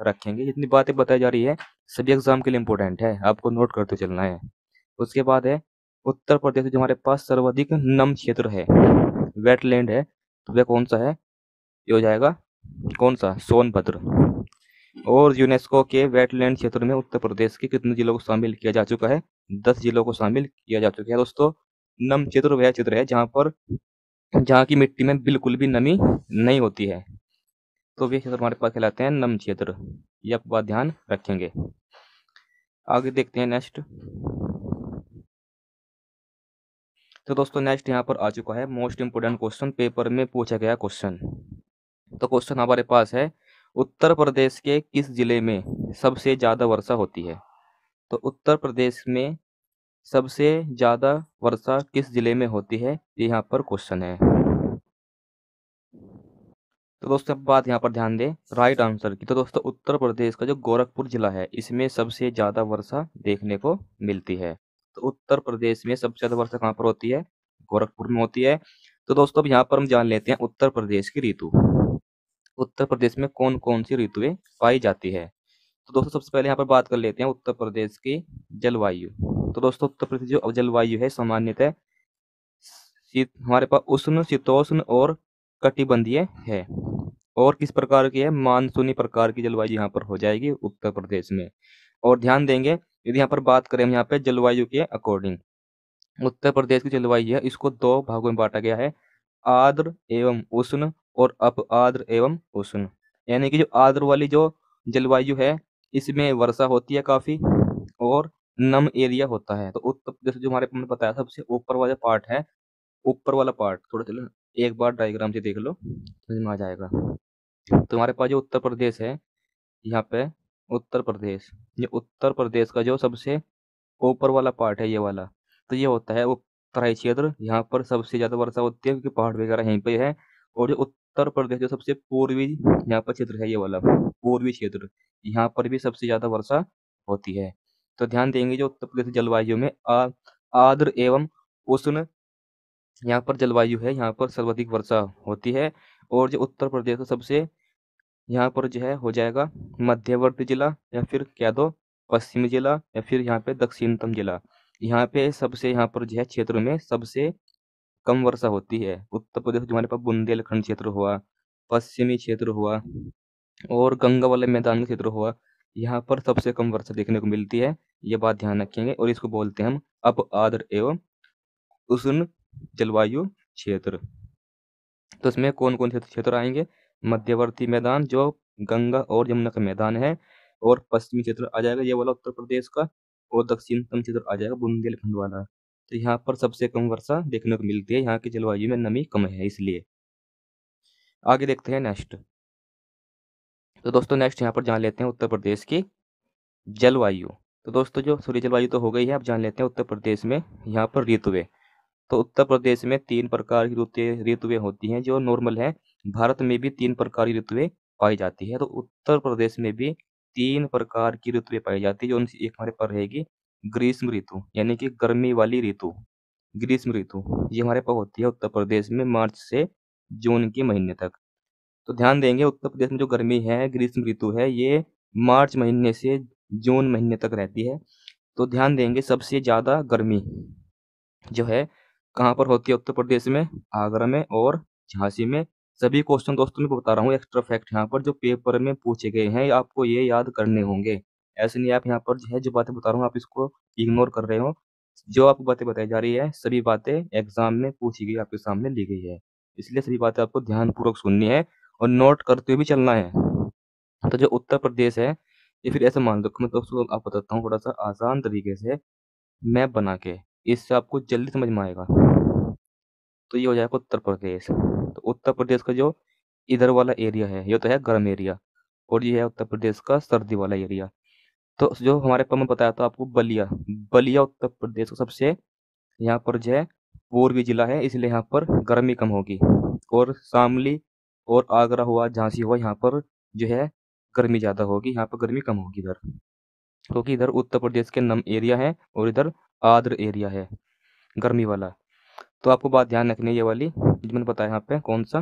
रखेंगे। जितनी बातें बताई जा रही है सभी एग्जाम के लिए इंपॉर्टेंट है, आपको नोट करते चलना है। उसके बाद है उत्तर प्रदेश में जो हमारे पास सर्वाधिक नम क्षेत्र है, वेटलैंड है, तो वह कौन सा है, ये हो जाएगा कौन सा, सोनभद्र। और यूनेस्को के वेटलैंड क्षेत्र में उत्तर प्रदेश के कितने जिलों को शामिल किया जा चुका है, 10 जिलों को शामिल किया जा चुका है। दोस्तों नम क्षेत्र वह क्षेत्र है जहाँ की मिट्टी में बिल्कुल भी नमी नहीं होती है, तो वे क्षेत्र हमारे पास कहलाते हैं नम क्षेत्र, ये आप बात ध्यान रखेंगे। आगे देखते हैं नेक्स्ट। तो दोस्तों नेक्स्ट यहाँ पर आ चुका है मोस्ट इंपोर्टेंट क्वेश्चन, पेपर में पूछा गया क्वेश्चन। तो क्वेश्चन हमारे पास है उत्तर प्रदेश के किस जिले में सबसे ज़्यादा वर्षा होती है। तो उत्तर प्रदेश में सबसे ज़्यादा वर्षा किस जिले में होती है, ये यहाँ पर क्वेश्चन है। तो दोस्तों अब बात यहाँ पर ध्यान दें राइट आंसर की। तो दोस्तों उत्तर प्रदेश का जो गोरखपुर जिला है इसमें सबसे ज़्यादा वर्षा देखने को मिलती है। तो उत्तर प्रदेश में सबसे ज़्यादा वर्षा कहाँ पर होती है, गोरखपुर में होती है। तो दोस्तों अब यहाँ पर हम जान लेते हैं उत्तर प्रदेश की ऋतु, उत्तर प्रदेश में कौन कौन सी ऋतुएं पाई जाती है। तो दोस्तों सबसे पहले यहाँ पर बात कर लेते हैं उत्तर प्रदेश की जलवायु। तो दोस्तों उत्तर प्रदेश जो जलवायु है सामान्यतः शीत हमारे पास उष्ण शीतोष्ण और कटिबंधीय है। और किस प्रकार की है, मानसूनी प्रकार की जलवायु यहाँ पर हो जाएगी उत्तर प्रदेश में। और ध्यान देंगे यदि यहाँ पर बात करें हम यहाँ पे जलवायु के अकॉर्डिंग, उत्तर प्रदेश की जलवायु है इसको दो भागों में बांटा गया है, आर्द्र एवं उष्ण और अप आर्द्र एवं उष्ण। यानी कि जो आर्द्र वाली जो जलवायु है इसमें वर्षा होती है काफी और नम एरिया होता है। तो उत्तर प्रदेश जो हमारे मैंने बताया सबसे ऊपर वाला पार्ट है, ऊपर वाला पार्ट थोड़ा चलो एक बार डायग्राम से देख लो समझ में आ जाएगा। तो हमारे पास जो उत्तर प्रदेश है यहाँ पे उत्तर प्रदेश, ये उत्तर प्रदेश का जो सबसे ऊपर वाला पार्ट है ये वाला, तो ये होता है वो तराई क्षेत्र, यहाँ पर सबसे ज़्यादा वर्षा होती है क्योंकि पहाड़ वगैरह यहीं पे है। और जो उत्तर प्रदेश जो सबसे पूर्वी यहाँ पर क्षेत्र है ये वाला पूर्वी क्षेत्र, यहाँ पर भी सबसे ज़्यादा वर्षा होती है। तो ध्यान देंगे जो उत्तर प्रदेश की जलवायु में आर्द्र एवं उष्ण यहाँ पर जलवायु है, यहाँ पर सर्वाधिक वर्षा होती है। और जो उत्तर प्रदेश का सबसे यहाँ पर जो है हो जाएगा मध्यवर्ती जिला या फिर कह दो पश्चिमी जिला या फिर यहाँ पे दक्षिणतम जिला, यहाँ पे सबसे यहाँ पर जो है क्षेत्र में सबसे कम वर्षा होती है। उत्तर प्रदेश जो हमारे पास बुंदेलखंड क्षेत्र हुआ, पश्चिमी क्षेत्र हुआ और गंगा वाले मैदान का क्षेत्र हुआ, यहाँ पर सबसे कम वर्षा देखने को मिलती है। ये बात ध्यान रखेंगे और इसको बोलते हैं हम अप आर्द्र एवं उष्ण जलवायु क्षेत्र। तो इसमें कौन कौन से क्षेत्र आएंगे, मध्यवर्ती मैदान जो गंगा और यमुना का मैदान है, और पश्चिमी क्षेत्र आ जाएगा ये वाला उत्तर प्रदेश का, और दक्षिणतम क्षेत्र आ जाएगा बुंदेलखंड वाला। तो यहाँ पर सबसे कम वर्षा देखने को मिलती है, यहाँ की जलवायु में नमी कम है इसलिए। आगे देखते हैं नेक्स्ट। तो दोस्तों नेक्स्ट यहाँ पर जान लेते हैं उत्तर प्रदेश की जलवायु। तो दोस्तों जो सूर्य जलवायु तो हो गई है, अब जान लेते हैं उत्तर प्रदेश में यहाँ पर ऋतुएं। तो उत्तर प्रदेश में 3 प्रकार की ऋतुएं होती हैं जो नॉर्मल है। भारत में भी 3 प्रकार की ऋतुएं पाई जाती है, तो उत्तर प्रदेश में भी 3 प्रकार की ऋतुएं पाई जाती है। जो उनसे एक हमारे पास रहेगी ग्रीष्म ऋतु, यानी कि गर्मी वाली ऋतु। ग्रीष्म ऋतु ये हमारे पास होती है उत्तर प्रदेश में मार्च से जून के महीने तक। तो ध्यान देंगे उत्तर प्रदेश में जो गर्मी है ग्रीष्म ऋतु है ये मार्च महीने से जून महीने तक रहती है। तो ध्यान देंगे सबसे ज़्यादा गर्मी जो है कहाँ पर होती है उत्तर प्रदेश में, आगरा में और झांसी में। सभी क्वेश्चन दोस्तों मैं बता रहा हूँ एक्स्ट्रा फैक्ट यहाँ पर जो पेपर में पूछे गए हैं आपको ये याद करने होंगे। ऐसे नहीं आप यहाँ पर जो है जो बातें बता रहा हूँ आप इसको इग्नोर कर रहे हो। जो आपको बातें बताई जा रही है सभी बातें एग्जाम में पूछी गई आपके सामने ली गई है, इसलिए सभी बातें आपको ध्यानपूर्वक सुननी है और नोट करते हुए भी चलना है। तो जो उत्तर प्रदेश है, ये फिर ऐसे मान लो कि मैं दोस्तों आपको बताता हूँ थोड़ा-सा आसान तरीके से मैप बना के, इससे आपको जल्दी समझ में आएगा। तो ये हो जाएगा उत्तर प्रदेश। तो उत्तर प्रदेश का जो इधर वाला एरिया है, ये तो है गर्म एरिया और ये है उत्तर प्रदेश का सर्दी वाला एरिया। तो जो हमारे मैं बताया था आपको बलिया, बलिया उत्तर प्रदेश का सबसे यहाँ पर जो है पूर्वी जिला है, इसलिए यहाँ पर गर्मी कम होगी। और शामली और आगरा हुआ, झांसी हुआ, यहाँ पर जो है गर्मी ज़्यादा होगी, यहाँ पर गर्मी कम होगी इधर, क्योंकि इधर उत्तर प्रदेश के नम एरिया है और इधर आर्द्र एरिया है गर्मी वाला। तो आपको बात ध्यान रखनी है ये वाली जो मैंने बताया यहाँ पे कौन सा।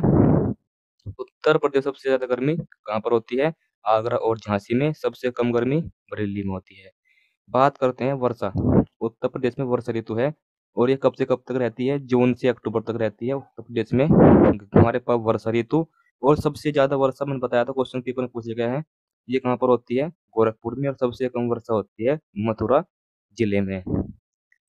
उत्तर प्रदेश सबसे ज़्यादा गर्मी कहाँ पर होती है? आगरा और झांसी में। सबसे कम गर्मी बरेली में होती है। बात करते हैं वर्षा। उत्तर प्रदेश में वर्षा ऋतु है और ये कब से कब तक रहती है? जून से अक्टूबर तक रहती है उत्तर प्रदेश में हमारे पास वर्षा ऋतु। और सबसे ज़्यादा वर्षा मैंने बताया था क्वेश्चन पेपर में पूछा गया है, ये कहाँ पर होती है? गोरखपुर में। और सबसे कम वर्षा होती है मथुरा जिले में।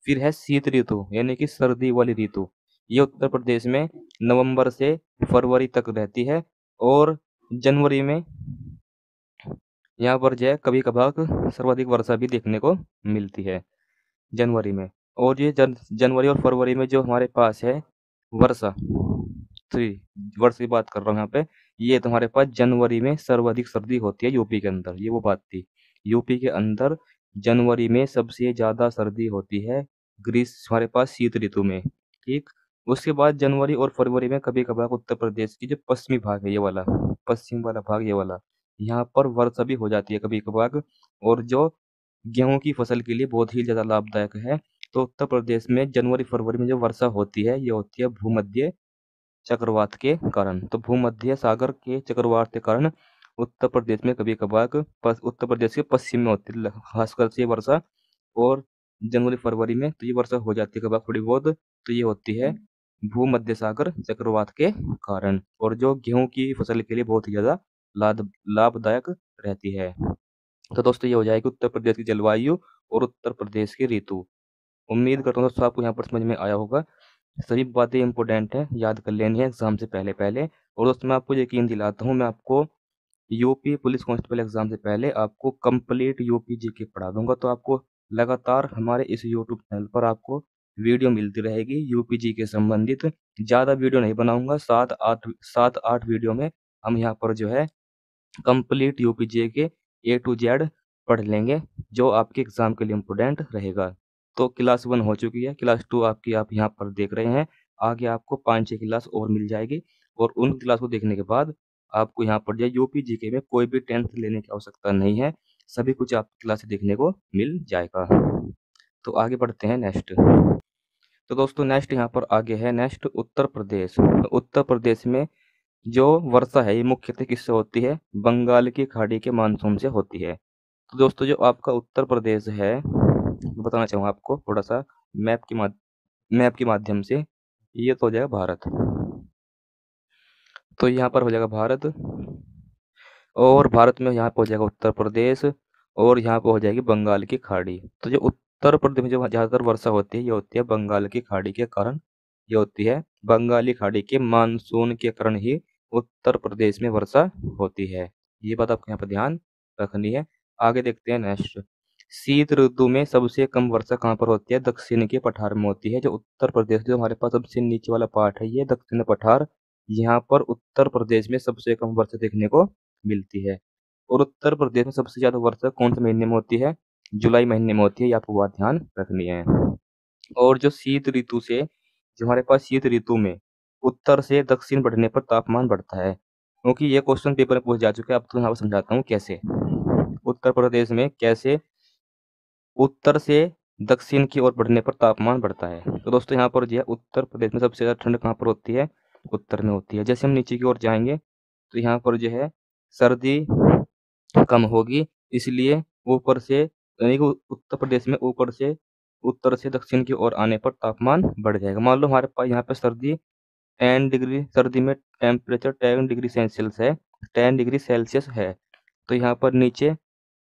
फिर है शीत ऋतु यानी कि सर्दी वाली ऋतु। ये उत्तर प्रदेश में नवंबर से फरवरी तक रहती है और जनवरी में यहाँ पर जो है कभी कभार सर्वाधिक वर्षा भी देखने को मिलती है जनवरी में। और ये जनवरी और फरवरी में जो हमारे पास है वर्षा थ्री वर्ष की बात कर रहा हूँ यहाँ पे, ये तुम्हारे पास जनवरी में सर्वाधिक सर्दी होती है यूपी के अंदर। ये वो बात थी, यूपी के अंदर जनवरी में सबसे ज़्यादा सर्दी होती है ग्रीष्म हमारे पास शीत ऋतु में। ठीक, उसके बाद जनवरी और फरवरी में कभी कभार उत्तर प्रदेश की जो पश्चिमी भाग है ये वाला, पश्चिम वाला भाग ये वाला, यहाँ पर वर्षा भी हो जाती है कभी कभार। और जो गेहूं की फसल के लिए बहुत ही ज़्यादा लाभदायक है। तो उत्तर प्रदेश में जनवरी फरवरी में जो वर्षा होती है ये होती है भूमध्य चक्रवात के कारण। तो भूमध्य सागर के चक्रवात के कारण उत्तर प्रदेश में कभी कभार उत्तर प्रदेश के पश्चिम में होती है खासकर से वर्षा। और जनवरी फरवरी में तो ये वर्षा हो जाती है कभार थोड़ी बहुत। तो ये होती है भूमध्य सागर चक्रवात के कारण और जो गेहूं की फसल के लिए बहुत ही ज़्यादा लाभदायक रहती है। तो दोस्तों ये हो जाएगी उत्तर प्रदेश की जलवायु और उत्तर प्रदेश की ऋतु। उम्मीद करता हूँ दोस्तों आपको यहाँ पर समझ में आया होगा। सभी बातें इंपॉर्टेंट हैं, याद कर लेनी है एग्जाम से पहले पहले। और दोस्तों मैं आपको यकीन दिलाता हूँ, मैं आपको यूपी पुलिस कांस्टेबल एग्जाम से पहले आपको कंप्लीट यूपी जीके पढ़ा दूंगा। तो आपको लगातार हमारे इस यूट्यूब चैनल पर आपको वीडियो मिलती रहेगी यूपी जी के संबंधित। ज़्यादा वीडियो नहीं बनाऊंगा, 7-8 वीडियो में हम यहाँ पर जो है कंप्लीट यूपी जी के ए टू जेड पढ़ लेंगे, जो आपके एग्ज़ाम के लिए इम्पोर्टेंट रहेगा। तो क्लास 1 हो चुकी है, क्लास 2 आपकी आप यहाँ पर देख रहे हैं। आगे आपको 5-6 क्लास और मिल जाएगी और उन क्लास को देखने के बाद आपको यहाँ पर जो है यूपी जीके में कोई भी टेंशन लेने की आवश्यकता नहीं है, सभी कुछ आपकी क्लास से देखने को मिल जाएगा। तो आगे बढ़ते हैं नेक्स्ट। तो दोस्तों नेक्स्ट यहाँ पर आगे है नेक्स्ट उत्तर प्रदेश। तो उत्तर प्रदेश में जो वर्षा है ये मुख्यतः किससे होती है? बंगाल की खाड़ी के मानसून से होती है। तो दोस्तों जो आपका उत्तर प्रदेश है, मैं बताना चाहूँगा आपको थोड़ा सा मैप के माध्यम से। ये तो हो जाएगा भारत, तो यहाँ पर हो जाएगा भारत और भारत में यहाँ पर हो जाएगा उत्तर प्रदेश और यहाँ पर हो जाएगी बंगाल की खाड़ी। तो जो उत्तर प्रदेश में जो ज़्यादातर वर्षा होती है ये होती है बंगाल की खाड़ी के कारण। ये होती है बंगाली खाड़ी के मानसून के कारण ही उत्तर प्रदेश में वर्षा होती है। ये बात आपको यहाँ पर ध्यान रखनी है। आगे देखते हैं नेक्स्ट। शीत ऋतु में सबसे कम वर्षा कहाँ पर होती है? दक्षिण के पठार में होती है। जो उत्तर प्रदेश जो हमारे पास सबसे नीचे वाला पार्ट है ये दक्षिण पठार, यहाँ पर उत्तर प्रदेश में सबसे कम वर्षा देखने को मिलती है। और उत्तर प्रदेश में सबसे ज़्यादा वर्षा कौन से महीने में होती है? जुलाई महीने में होती है, ये आपको बात ध्यान रखनी है। और जो शीत ऋतु से जो हमारे पास शीत ऋतु में उत्तर से दक्षिण बढ़ने पर तापमान बढ़ता है, क्योंकि ये क्वेश्चन पेपर में पूछ जा चुका है। अब तो यहाँ पर समझाता हूँ कैसे उत्तर प्रदेश में कैसे उत्तर से दक्षिण की ओर बढ़ने पर तापमान बढ़ता है। तो दोस्तों यहाँ पर जो है उत्तर प्रदेश में सबसे ज़्यादा ठंड कहाँ पर होती है? उत्तर में होती है। जैसे हम नीचे की ओर जाएंगे तो यहाँ पर जो है सर्दी कम होगी, इसलिए ऊपर से यानी कि उत्तर प्रदेश में ऊपर से उत्तर से दक्षिण की ओर आने पर तापमान बढ़ जाएगा। मान लो हमारे पास यहाँ पे सर्दी 10 डिग्री, सर्दी में टेम्परेचर 10 डिग्री सेल्सियस है, 10 डिग्री सेल्सियस है। तो यहाँ पर नीचे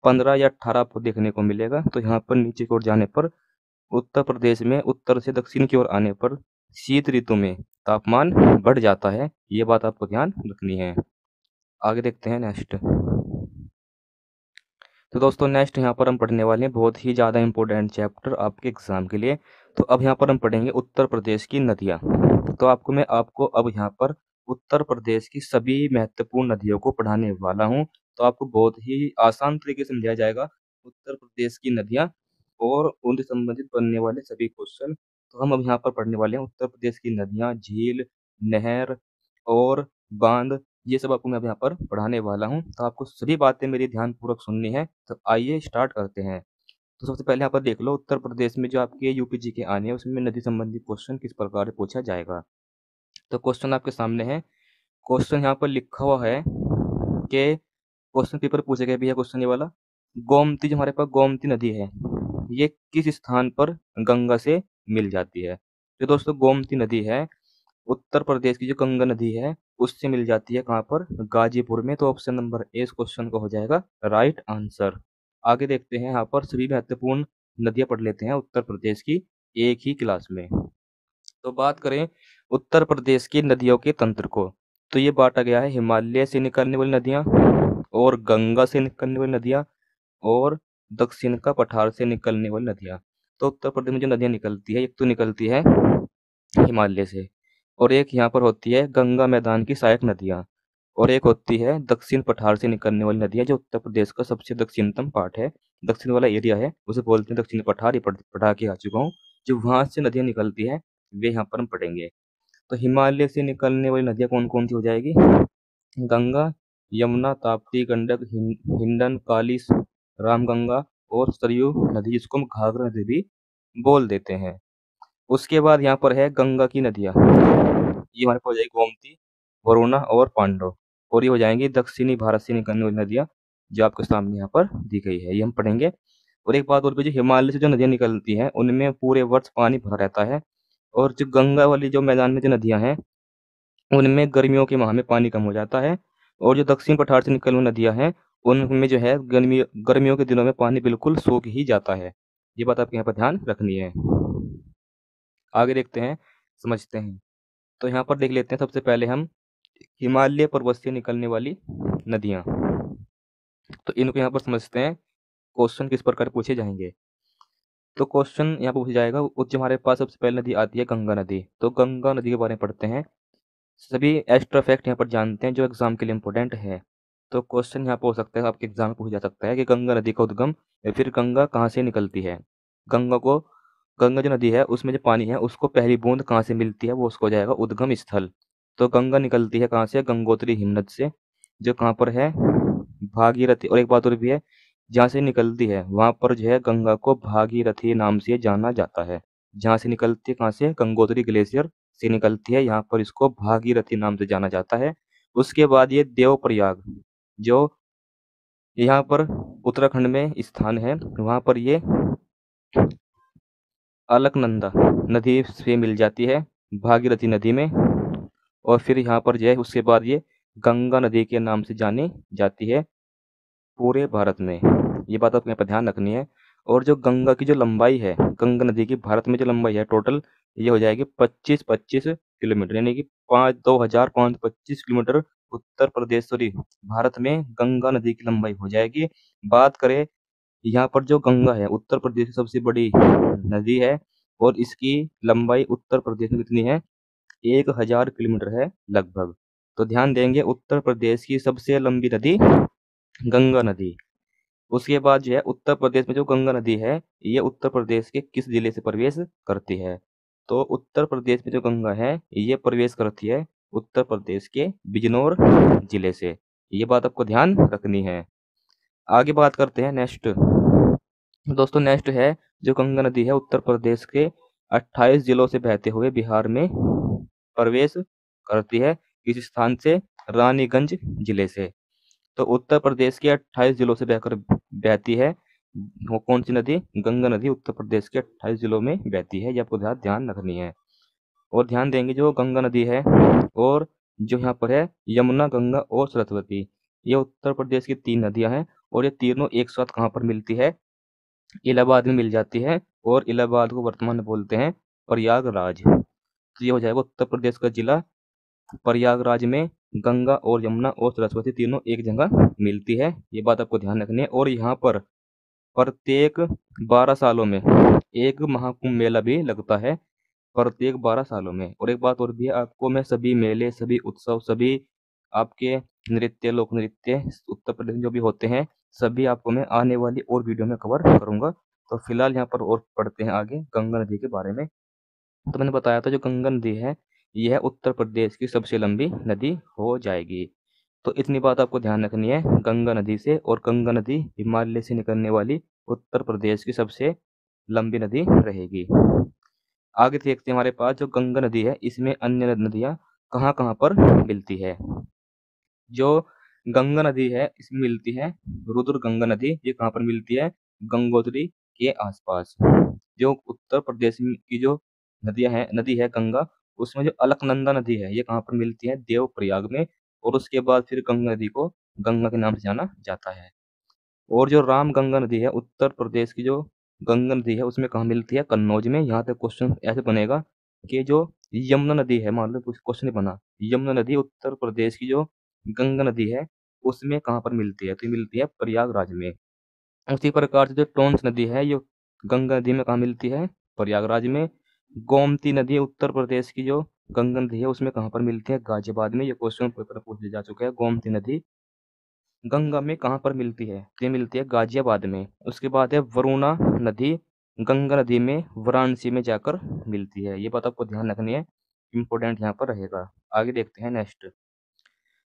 15 या 18 आपको देखने को मिलेगा। तो यहाँ पर नीचे की ओर जाने पर उत्तर प्रदेश में उत्तर से दक्षिण की ओर आने पर शीत ऋतु में तापमान बढ़ जाता है। ये बात आपको ध्यान रखनी है। आगे देखते हैं नेक्स्ट। तो दोस्तों नेक्स्ट यहाँ पर हम पढ़ने वाले हैं बहुत ही ज़्यादा इंपॉर्टेंट चैप्टर आपके एग्ज़ाम के लिए। तो अब यहाँ पर हम पढ़ेंगे उत्तर प्रदेश की नदियाँ। तो मैं आपको अब यहाँ पर उत्तर प्रदेश की सभी महत्वपूर्ण नदियों को पढ़ाने वाला हूँ। तो आपको बहुत ही आसान तरीके से समझाया जाएगा उत्तर प्रदेश की नदियाँ और उनसे संबंधित बनने वाले सभी क्वेश्चन। तो हम अब यहाँ पर पढ़ने वाले हैं उत्तर प्रदेश की नदियाँ, झील, नहर और बांध, ये सब आपको मैं अब यहाँ पर पढ़ाने वाला हूँ। तो आपको सभी बातें मेरी ध्यानपूर्वक सुननी है। तो आइए स्टार्ट करते हैं। तो सबसे पहले यहाँ पर देख लो उत्तर प्रदेश में जो आपके यूपी जीके आने हैं उसमें नदी संबंधी क्वेश्चन किस प्रकार से पूछा जाएगा। तो क्वेश्चन आपके सामने है। क्वेश्चन यहाँ पर लिखा हुआ है कि क्वेश्चन पेपर पूछे गए भैया क्वेश्चन ये वाला, गोमती जो हमारे पास गोमती नदी है ये किस स्थान पर गंगा से मिल जाती है। तो दोस्तों गोमती नदी है उत्तर प्रदेश की जो गंगा नदी है उससे मिल जाती है कहाँ पर, गाजीपुर में। तो ऑप्शन नंबर ए इस क्वेश्चन का हो जाएगा राइट आंसर। आगे देखते हैं यहाँ पर सभी महत्वपूर्ण नदियाँ पढ़ लेते हैं उत्तर प्रदेश की एक ही क्लास में। तो बात करें उत्तर प्रदेश की नदियों के तंत्र को, तो ये बांटा गया है हिमालय से निकलने वाली नदियाँ और गंगा से निकलने वाली नदियाँ और दक्षिण का पठार से निकलने वाली नदियाँ। तो उत्तर प्रदेश में जो नदियाँ निकलती है एक तो निकलती है हिमालय से और एक यहाँ पर होती है गंगा मैदान की सहायक नदियाँ और एक होती है दक्षिण पठार से निकलने वाली नदियाँ जो उत्तर प्रदेश का सबसे दक्षिणतम पार्ट है, दक्षिण वाला एरिया है उसे बोलते हैं दक्षिण पठार। ये पढ़ा के आ चुका हूँ। जो वहाँ से नदियाँ निकलती है वे यहाँ पर हम पढ़ेंगे। तो हिमालय से निकलने वाली नदियाँ कौन कौन सी हो जाएगी, गंगा, यमुना, ताप्ती, गंडक, हिंडन, काली, रामगंगा और सरयू नदी जिसको हम घाघरा नदी भी बोल देते हैं। उसके बाद यहाँ पर है गंगा की नदियाँ, ये हमारे पास हो जाएगी गोमती, वरुणा और पांडव और ये हो जाएंगी दक्षिणी भारत से निकलने वाली नदियाँ जो आपके सामने यहाँ पर दी गई है, ये हम पढ़ेंगे। और एक बात और भी, जो हिमालय से जो नदियाँ निकलती हैं उनमें पूरे वर्ष पानी भरा रहता है और जो गंगा वाली जो मैदान में जो नदियाँ हैं उनमें गर्मियों के माह में पानी कम हो जाता है और जो दक्षिण पठार से निकलने वाली नदियाँ हैं उनमें जो है गर्मियों के दिनों में पानी बिल्कुल सूख ही जाता है। ये बात आपके यहाँ पर ध्यान रखनी है। आगे देखते हैं, समझते हैं। तो यहाँ पर देख लेते हैं सबसे पहले हम हिमालय पर्वत से निकलने वाली नदियाँ। तो इनको यहाँ पर समझते हैं क्वेश्चन किस प्रकार पूछे जाएंगे। तो क्वेश्चन यहाँ पर पूछा जाएगा जो हमारे पास सबसे पहले नदी आती है गंगा नदी। तो गंगा नदी के बारे में पढ़ते हैं, सभी एक्स्ट्रा फैक्ट यहाँ पर जानते हैं जो एग्जाम के लिए इम्पोर्टेंट है। तो क्वेश्चन यहाँ पर हो सकता है आपके एग्जाम में पूछा जा सकता है कि गंगा नदी का उद्गम या फिर गंगा कहाँ से निकलती है। गंगा जो नदी है उसमें जो पानी है उसको पहली बूंद कहाँ से मिलती है वो उसको हो जाएगा उद्गम स्थल। तो गंगा निकलती है कहाँ से, गंगोत्री हिमनद से जो कहाँ पर है भागीरथी। और एक बात और भी है, जहाँ से निकलती है वहाँ पर जो है गंगा को भागीरथी नाम से जाना जाता है। जहाँ से निकलती है कहाँ से, गंगोत्री ग्लेशियर से निकलती है, यहाँ पर इसको भागीरथी नाम से जाना जाता है। उसके बाद ये देवप्रयाग जो यहाँ पर उत्तराखंड में स्थान है वहाँ पर ये अलकनंदा नदी से मिल जाती है भागीरथी नदी में और फिर यहाँ पर जो है उसके बाद ये गंगा नदी के नाम से जानी जाती है पूरे भारत में। ये बात आपको यहाँ पर ध्यान रखनी है। और जो गंगा की जो लंबाई है, गंगा नदी की भारत में जो लंबाई है टोटल, ये हो जाएगी 25 किलोमीटर, यानी कि 2525 किलोमीटर उत्तर प्रदेश सॉरी भारत में गंगा नदी की लंबाई हो जाएगी। बात करें यहाँ पर जो गंगा है उत्तर प्रदेश की सबसे बड़ी नदी है और इसकी लंबाई उत्तर प्रदेश में कितनी है, 1000 किलोमीटर है लगभग। तो ध्यान देंगे उत्तर प्रदेश की सबसे लंबी नदी गंगा नदी। उसके बाद जो है उत्तर प्रदेश में जो गंगा नदी है ये उत्तर प्रदेश के किस जिले से प्रवेश करती है। तो उत्तर प्रदेश में जो गंगा है ये प्रवेश करती है उत्तर प्रदेश के बिजनौर जिले से। ये बात आपको ध्यान रखनी है। आगे बात करते हैं नेक्स्ट। दोस्तों नेक्स्ट है जो गंगा नदी है उत्तर प्रदेश के 28 जिलों से बहते हुए बिहार में प्रवेश करती है। किस स्थान से, रानीगंज जिले से। तो उत्तर प्रदेश के 28 जिलों से बहकर बहती है वो कौन सी नदी, गंगा नदी उत्तर प्रदेश के 28 जिलों में बहती है। ये आपको ध्यान रखनी है। और ध्यान देंगे जो गंगा नदी है और जो यहाँ पर है यमुना, गंगा और सरस्वती, ये उत्तर प्रदेश की 3 नदियां हैं और ये तीनों एक साथ कहाँ पर मिलती है, इलाहाबाद में मिल जाती है और इलाहाबाद को वर्तमान में बोलते हैं प्रयागराज। तो ये हो जाएगा उत्तर प्रदेश का जिला प्रयागराज में गंगा और यमुना और सरस्वती तीनों एक जगह मिलती है, ये बात आपको ध्यान रखनी है। और यहाँ पर प्रत्येक 12 सालों में एक महाकुंभ मेला भी लगता है, प्रत्येक 12 सालों में। और एक बात और भी है, आपको मैं सभी मेले, सभी उत्सव, सभी आपके नृत्य, लोक नृत्य उत्तर प्रदेश में जो भी होते हैं, सभी आपको मैं आने वाली और वीडियो में कवर करूंगा। तो फिलहाल यहाँ पर और पढ़ते हैं आगे गंगा नदी के बारे में। तो मैंने बताया था जो गंगा नदी है, यह उत्तर प्रदेश की सबसे लंबी नदी हो जाएगी। तो इतनी बात आपको ध्यान रखनी है गंगा नदी से। और गंगा नदी हिमालय से निकलने वाली उत्तर प्रदेश की सबसे लंबी नदी रहेगी। आगे देखते हैं हमारे पास जो गंगा नदी है, इसमें अन्य नदियाँ कहाँ कहाँ पर मिलती है। जो गंगा नदी है इसमें मिलती है रुद्र गंगा नदी, ये कहाँ पर मिलती है, गंगोत्री के आसपास। जो उत्तर प्रदेश की जो नदी है गंगा, उसमें जो अलकनंदा नदी है ये कहाँ पर मिलती है, देवप्रयाग में। और उसके बाद फिर गंगा नदी को गंगा के नाम से जाना जाता है। और जो राम गंगा नदी है, उत्तर प्रदेश की जो गंगा नदी है, उसमें कहाँ मिलती है, कन्नौज में। यहाँ पे क्वेश्चन ऐसे बनेगा कि जो यमुना नदी है, मान लो कुछ क्वेश्चन नहीं बना, यमुना नदी उत्तर प्रदेश की जो गंगा नदी है उसमें कहाँ पर मिलती है, तो ये मिलती है प्रयागराज में। उसी प्रकार से जो टोंस नदी है ये गंगा नदी में कहाँ मिलती है, प्रयागराज में। गोमती नदी उत्तर प्रदेश की जो गंगा नदी है उसमें कहाँ पर मिलती है, गाजियाबाद में। ये क्वेश्चन पेपर में पूछ लिया जा चुका है, गोमती नदी गंगा में कहाँ पर मिलती है, तो ये मिलती है गाजियाबाद में। उसके बाद है वरुणा नदी, गंगा नदी में वाराणसी में जाकर मिलती है, ये बात आपको ध्यान रखनी है, इंपॉर्टेंट यहाँ पर रहेगा। आगे देखते हैं नेक्स्ट।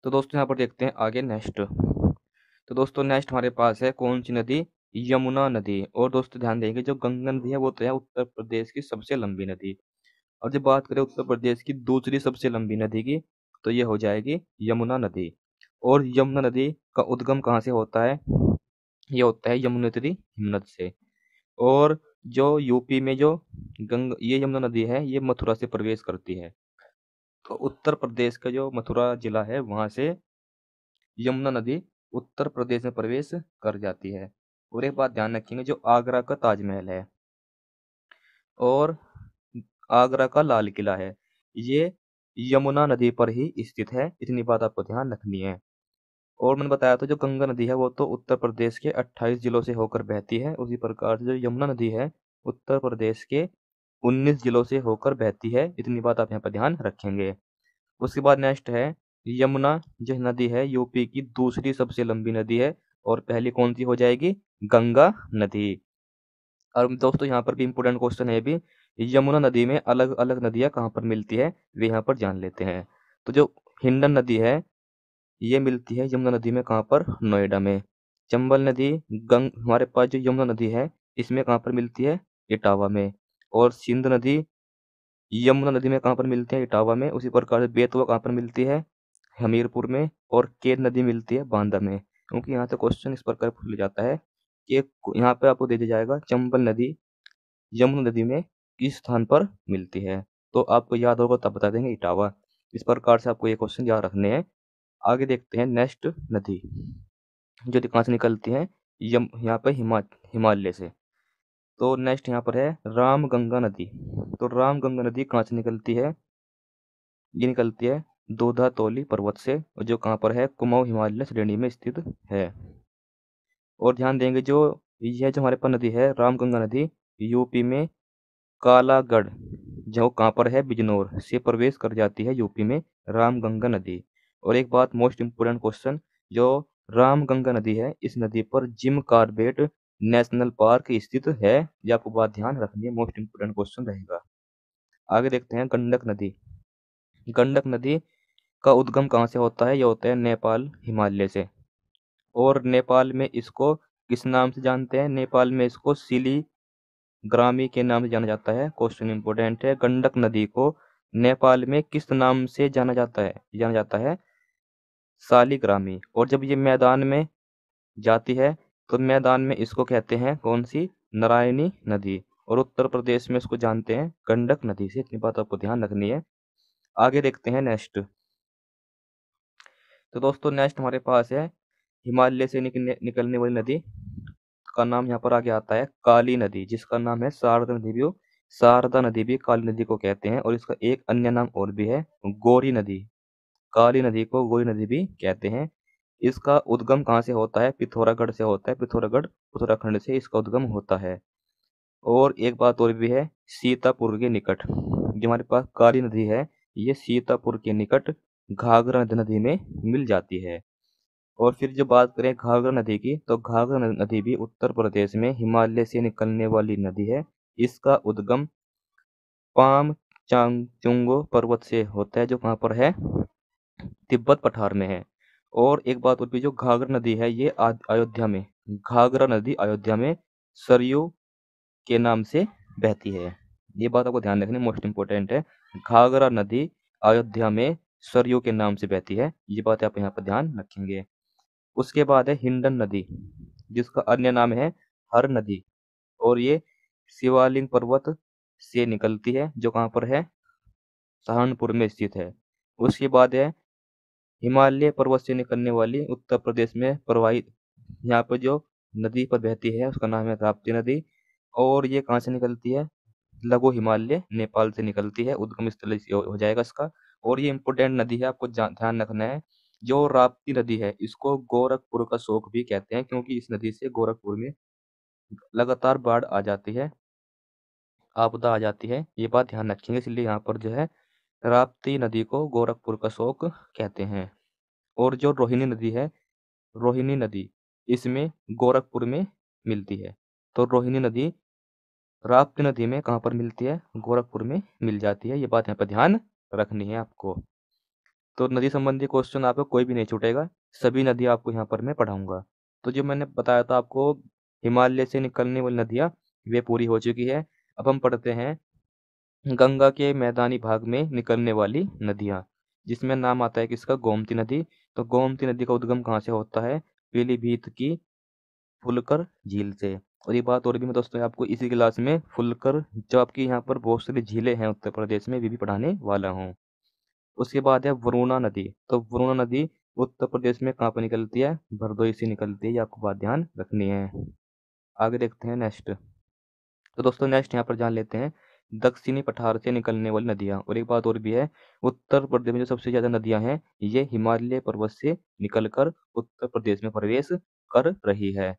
तो दोस्तों यहाँ पर देखते हैं आगे नेक्स्ट। तो दोस्तों नेक्स्ट हमारे पास है कौन सी नदी, यमुना नदी। और दोस्तों ध्यान देंगे जो गंगा नदी है वो तो है उत्तर प्रदेश की सबसे लंबी नदी। और जब बात करें उत्तर प्रदेश की दूसरी सबसे लंबी नदी की, तो ये हो जाएगी यमुना नदी। और यमुना नदी का उद्गम कहाँ से होता है, ये होता है यमुनोत्री हिमनद से। और जो यूपी में जो ये यमुना नदी है ये मथुरा से प्रवेश करती है। तो उत्तर प्रदेश का जो मथुरा जिला है वहां से यमुना नदी उत्तर प्रदेश में प्रवेश कर जाती है। और एक बात ध्यान रखेंगे, जो आगरा का ताजमहल है और आगरा का लाल किला है, ये यमुना नदी पर ही स्थित है, इतनी बात आपको ध्यान रखनी है। और मैंने बताया था जो गंगा नदी है वो तो उत्तर प्रदेश के 28 जिलों से होकर बहती है, उसी प्रकार से जो यमुना नदी है उत्तर प्रदेश के 19 जिलों से होकर बहती है, इतनी बात आप यहाँ पर ध्यान रखेंगे। उसके बाद नेक्स्ट है यमुना जो नदी है यूपी की दूसरी सबसे लंबी नदी है। और पहली कौन सी हो जाएगी, गंगा नदी। और दोस्तों यहाँ पर भी इंपोर्टेंट क्वेश्चन है भी, यमुना नदी में अलग अलग नदियाँ कहाँ पर मिलती है वे यहाँ पर जान लेते हैं। तो जो हिंडन नदी है ये मिलती है यमुना नदी में कहाँ पर, नोएडा में। चंबल नदी हमारे पास जो यमुना नदी है इसमें कहाँ पर मिलती है, इटावा में। और सिंध नदी यमुना नदी में कहाँ पर मिलती है, इटावा में। उसी प्रकार से बेतवा कहाँ पर मिलती है, हमीरपुर में। और केन नदी मिलती है बांदा में। क्योंकि यहाँ से क्वेश्चन इस प्रकार पूछ लिया जाता है कि यहाँ पे आपको दे दिया जाएगा चंबल नदी यमुना नदी में किस स्थान पर मिलती है, तो आपको याद होगा तब बता देंगे, इटावा। इस प्रकार से आपको ये क्वेश्चन याद रखने हैं। आगे देखते हैं नेक्स्ट नदी जो कहाँ से निकलती है, यहाँ पे हिमालय से। तो नेक्स्ट यहाँ पर है राम गंगा नदी। तो राम गंगा नदी कहाँ से निकलती है, ये निकलती है दोधा तोली पर्वत से, और जो कहाँ पर है, कुमाऊं हिमालय श्रेणी में स्थित है। और ध्यान देंगे जो यह जो हमारे पास नदी है राम गंगा नदी, यूपी में कालागढ़ जो कहाँ पर है, बिजनौर से प्रवेश कर जाती है यूपी में राम गंगा नदी। और एक बात मोस्ट इम्पोर्टेंट क्वेश्चन, जो राम गंगा नदी है इस नदी पर जिम कॉर्बेट नेशनल पार्क स्थित है, ये आपको बात ध्यान रखनी है, मोस्ट इम्पोर्टेंट क्वेश्चन रहेगा। आगे देखते हैं गंडक नदी। गंडक नदी का उद्गम कहाँ से होता है, यह होता है नेपाल हिमालय से। और नेपाल में इसको किस नाम से जानते हैं, नेपाल में इसको सिली ग्रामी के नाम से जाना जाता है। क्वेश्चन इंपोर्टेंट है, गंडक नदी को नेपाल में किस नाम से जाना जाता है सालीग्रामी। और जब ये मैदान में जाती है तो मैदान में इसको कहते हैं कौन सी, नारायणी नदी। और उत्तर प्रदेश में इसको जानते हैं गंडक नदी से, इतनी बात आपको ध्यान रखनी है। आगे देखते हैं नेक्स्ट। तो दोस्तों नेक्स्ट हमारे पास है हिमालय से निकलने वाली नदी का नाम यहाँ पर आगे आता है काली नदी, जिसका नाम है शारदा नदी भी। शारदा नदी भी काली नदी को कहते हैं। और इसका एक अन्य नाम और भी है, गौरी नदी। काली नदी को गोरी नदी भी कहते हैं। इसका उद्गम कहाँ से होता है? पिथौरागढ़ से होता है। पिथौरागढ़ उत्तराखंड से इसका उद्गम होता है। और एक बात और भी है, सीतापुर के निकट जो हमारे पास काली नदी है, ये सीतापुर के निकट घाघरा नदी में मिल जाती है। और फिर जो बात करें घाघरा नदी की, तो घाघरा नदी भी उत्तर प्रदेश में हिमालय से निकलने वाली नदी है। इसका उद्गम पाम चांगचुंगो पर्वत से होता है, जो कहाँ पर है? तिब्बत पठार में है। और एक बात और भी, जो घाघरा नदी है ये अयोध्या में, घाघरा नदी अयोध्या में सरयू के नाम से बहती है। ये बात आपको ध्यान रखनी, मोस्ट इंपोर्टेंट है। घाघरा नदी अयोध्या में सरयू के नाम से बहती है। ये बात आप यहाँ पर ध्यान रखेंगे। उसके बाद है हिंडन नदी, जिसका अन्य नाम है हर नदी। और ये शिवालिंग पर्वत से निकलती है, जो कहाँ पर है? सहारनपुर में स्थित है। उसके बाद है हिमालय पर्वत से निकलने वाली उत्तर प्रदेश में प्रवाहित, यहाँ पर जो नदी पर बहती है उसका नाम है राप्ती नदी। और ये कहाँ से निकलती है? लघु हिमालय नेपाल से निकलती है, उद्गम स्थल इसी हो जाएगा इसका। और ये इंपोर्टेंट नदी है, आपको ध्यान रखना है। जो राप्ती नदी है इसको गोरखपुर का शोक भी कहते हैं, क्योंकि इस नदी से गोरखपुर में लगातार बाढ़ आ जाती है, आपदा आ जाती है। ये बात ध्यान रखेंगे, इसलिए यहाँ पर जो है राप्ती नदी को गोरखपुर का शोक कहते हैं। और जो रोहिणी नदी है, रोहिणी नदी इसमें गोरखपुर में मिलती है। तो रोहिणी नदी राप्ती नदी में कहाँ पर मिलती है? गोरखपुर में मिल जाती है। ये बात यहाँ पर ध्यान रखनी है आपको। तो नदी संबंधी क्वेश्चन आपको कोई भी नहीं छूटेगा, सभी नदी आपको यहाँ पर मैं पढ़ाऊंगा। तो जो मैंने बताया था आपको हिमालय से निकलने वाली नदियाँ, वे पूरी हो चुकी है। अब हम पढ़ते हैं गंगा के मैदानी भाग में निकलने वाली नदियाँ, जिसमें नाम आता है किसका? गोमती नदी। तो गोमती नदी का उद्गम कहाँ से होता है? पीलीभीत की फुलकर झील से। और ये बात और भी मैं दोस्तों आपको इसी क्लास में फुलकर, जो आपकी यहाँ पर बहुत सारी झीलें हैं उत्तर प्रदेश में, वे भी पढ़ाने वाला हूँ। उसके बाद है वरुणा नदी। तो वरुणा नदी उत्तर प्रदेश में कहाँ पर निकलती है? भरदोई से निकलती है। ये आपको बात ध्यान रखनी है। आगे देखते हैं नेक्स्ट। तो दोस्तों नेक्स्ट यहाँ पर जान लेते हैं दक्षिणी पठार से निकलने वाली नदियाँ। और एक बात और भी है, उत्तर प्रदेश में जो सबसे ज्यादा नदियाँ हैं ये हिमालय पर्वत से निकलकर उत्तर प्रदेश में प्रवेश कर रही है।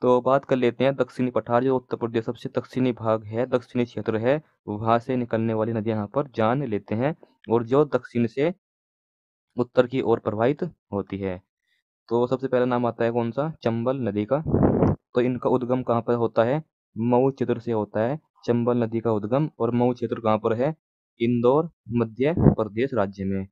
तो बात कर लेते हैं दक्षिणी पठार, जो उत्तर प्रदेश सबसे दक्षिणी भाग है, दक्षिणी क्षेत्र है, वहां से निकलने वाली नदियां यहाँ पर जान लेते हैं। और जो दक्षिण से उत्तर की ओर प्रवाहित होती है। तो सबसे पहला नाम आता है कौन सा? चंबल नदी का। तो इनका उद्गम कहाँ पर होता है? मऊ क्षेत्र से होता है चंबल नदी का उद्गम। और मऊ क्षेत्र कहाँ पर है? इंदौर मध्य प्रदेश राज्य में।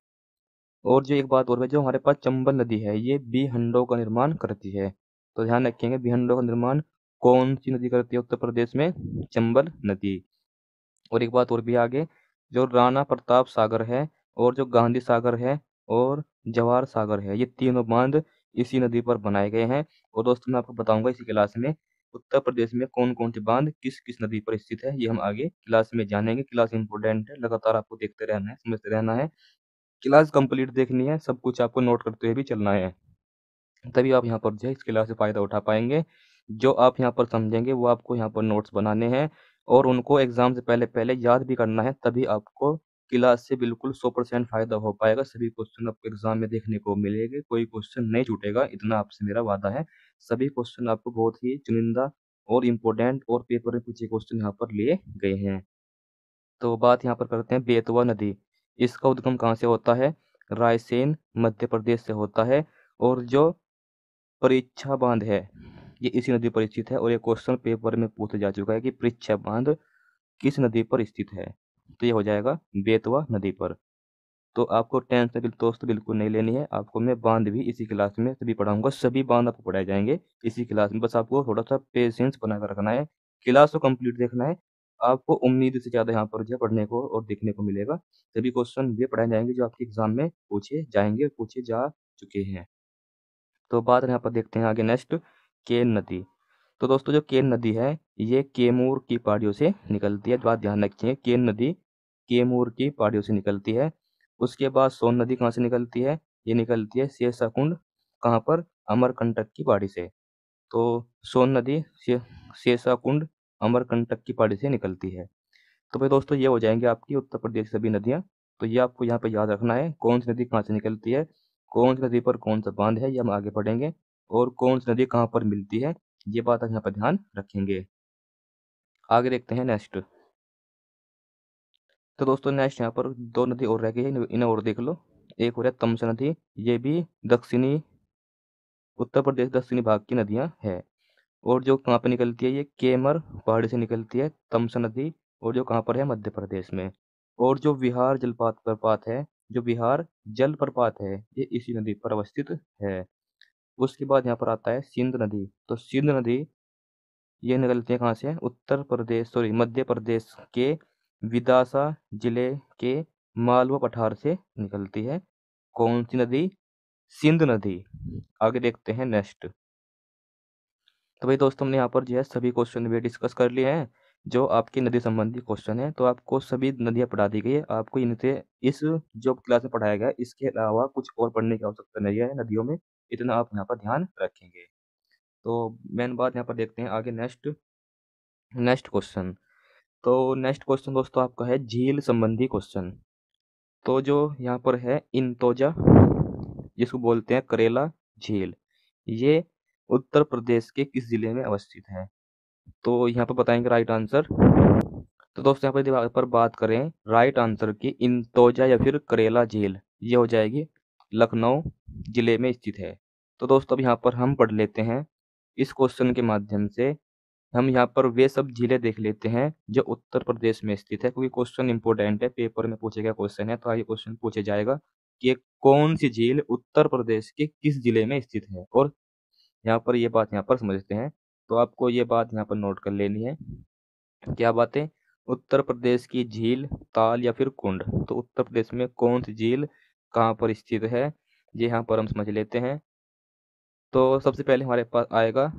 और जो एक बात और है, जो हमारे पास चंबल नदी है ये बीहंडों का निर्माण करती है। तो ध्यान रखेंगे, बीहंडों का निर्माण कौन सी नदी करती है उत्तर प्रदेश में? चंबल नदी। और एक बात और भी आगे, जो राणा प्रताप सागर है और जो गांधी सागर है और जवाहर सागर है, ये तीनों बांध इसी नदी पर बनाए गए हैं। और दोस्तों मैं आपको बताऊंगा इसी क्लास में उत्तर प्रदेश में कौन कौन से बांध किस किस नदी पर स्थित है, ये हम आगे क्लास में जानेंगे। क्लास इंपोर्टेंट है, लगातार आपको देखते रहना है, समझते रहना है। क्लास कंप्लीट देखनी है, सब कुछ आपको नोट करते हुए भी चलना है, तभी आप यहाँ पर जो है इस क्लास से फ़ायदा उठा पाएंगे। जो आप यहाँ पर समझेंगे वो आपको यहाँ पर नोट्स बनाने हैं और उनको एग्जाम से पहले पहले याद भी करना है, तभी आपको क्लास से बिल्कुल 100% फ़ायदा हो पाएगा। सभी क्वेश्चन आपको एग्जाम में देखने को मिलेंगे, कोई क्वेश्चन नहीं छूटेगा, इतना आपसे मेरा वादा है। सभी क्वेश्चन आपको बहुत ही चुनिंदा और इम्पोर्टेंट और पेपर में पूछे क्वेश्चन यहाँ पर लिए गए हैं। तो बात यहाँ पर करते हैं बेतवा नदी। इसका उद्गम कहाँ से होता है? रायसेन मध्य प्रदेश से होता है। और जो परीक्षा बांध है ये इसी नदी पर स्थित है। और ये क्वेश्चन पेपर में पूछा जा चुका है कि परीक्षा बांध किस नदी पर स्थित है? तो ये हो जाएगा बेतवा नदी पर। तो आपको टेंशन दोस्तों बिल्कुल नहीं लेनी है, आपको मैं बांध भी इसी क्लास में सभी पढ़ाऊंगा, सभी बांध आपको पढ़ाए जाएंगे इसी क्लास में। बस आपको थोड़ा सा पेशेंस बनाकर रखना है, क्लास को कंप्लीट देखना है। आपको उम्मीद से ज़्यादा यहाँ पर जो है पढ़ने को और देखने को मिलेगा। सभी क्वेश्चन ये पढ़ाए जाएंगे जो आपके एग्जाम में पूछे जाएंगे, पूछे जा चुके हैं। तो बात यहाँ पर देखते हैं आगे नेक्स्ट, केन नदी। तो दोस्तों जो केन नदी है ये कैमूर की पहाड़ियों से निकलती है। बात ध्यान रखिए, केन नदी कैमूर की पहाड़ियों से निकलती है। उसके बाद सोन नदी कहाँ से निकलती है? ये निकलती है शेषाकुंड, कहाँ पर? अमरकंटक की पहाड़ी से। तो सोन नदी शेषाकुंड अमरकंटक की पहाड़ी से निकलती है। तो भाई दोस्तों ये हो जाएंगे आपकी उत्तर प्रदेश की सभी नदियाँ। तो ये आपको यहाँ पे याद रखना है, कौन सी नदी कहाँ से निकलती है, कौन सी नदी पर कौन सा बांध है, ये हम आगे पढ़ेंगे, और कौन सी नदी कहाँ पर मिलती है, ये बात आप यहाँ पर ध्यान रखेंगे। आगे देखते हैं नेक्स्ट। तो दोस्तों नेक्स्ट यहाँ पर दो नदी और रह गई है, इन्हें और देख लो। एक हो रहा है तमसा नदी, ये भी दक्षिणी उत्तर प्रदेश दक्षिणी भाग की नदियाँ है। और जो कहाँ पर निकलती है, ये केमर पहाड़ी से निकलती है तमसा नदी, और जो कहाँ पर है, मध्य प्रदेश में। और जो विहार जलपात प्रपात है, जो विहार जल प्रपात है, ये इसी नदी पर अवस्थित है। उसके बाद यहाँ पर आता है सिंध नदी। तो सिंध नदी ये निकलती है कहाँ से, उत्तर प्रदेश सॉरी मध्य प्रदेश के विदासा जिले के मालवा पठार से निकलती है। कौन सी नदी, सिंध नदी। आगे देखते हैं नेक्स्ट। तो भाई दोस्तों हमने यहाँ पर जो है सभी क्वेश्चन भी डिस्कस कर लिए हैं, जो आपकी नदी संबंधी क्वेश्चन है। तो आपको सभी नदियाँ पढ़ा दी गई है, आपको इनसे इस जो क्लास में पढ़ाया गया है इसके अलावा कुछ और पढ़ने की आवश्यकता नहीं है नदियों में, इतना आप यहाँ पर ध्यान रखेंगे। तो मेन बात यहाँ पर देखते हैं आगे नेक्स्ट। Next question. तो नेक्स्ट क्वेश्चन दोस्तों आपका है झील संबंधी क्वेश्चन। तो जो यहाँ पर है इंतोजा, जिसको बोलते हैं करेला झील, ये उत्तर प्रदेश के किस जिले में अवस्थित है। तो यहाँ पर बताएंगे राइट आंसर। तो दोस्तों यहाँ पर बात करें राइट आंसर की, इंतोजा या फिर करेला झील, ये हो जाएगी लखनऊ जिले में स्थित है। तो दोस्तों अब यहाँ पर हम पढ़ लेते हैं इस क्वेश्चन के माध्यम से, हम यहाँ पर वे सब झीलें देख लेते हैं जो उत्तर प्रदेश में स्थित है, क्योंकि क्वेश्चन इंपॉर्टेंट है, पेपर में पूछे गया क्वेश्चन है। तो आगे क्वेश्चन पूछे जाएगा कि कौन सी झील उत्तर प्रदेश के किस जिले में स्थित है, और यहाँ पर ये बात यहाँ पर समझते हैं। तो आपको ये बात यहाँ पर नोट कर लेनी है। क्या बात है, उत्तर प्रदेश की झील, ताल या फिर कुंड। तो उत्तर प्रदेश में कौन सी झील कहाँ पर स्थित है, ये यहाँ पर हम समझ लेते हैं। तो सबसे पहले हमारे पास आएगा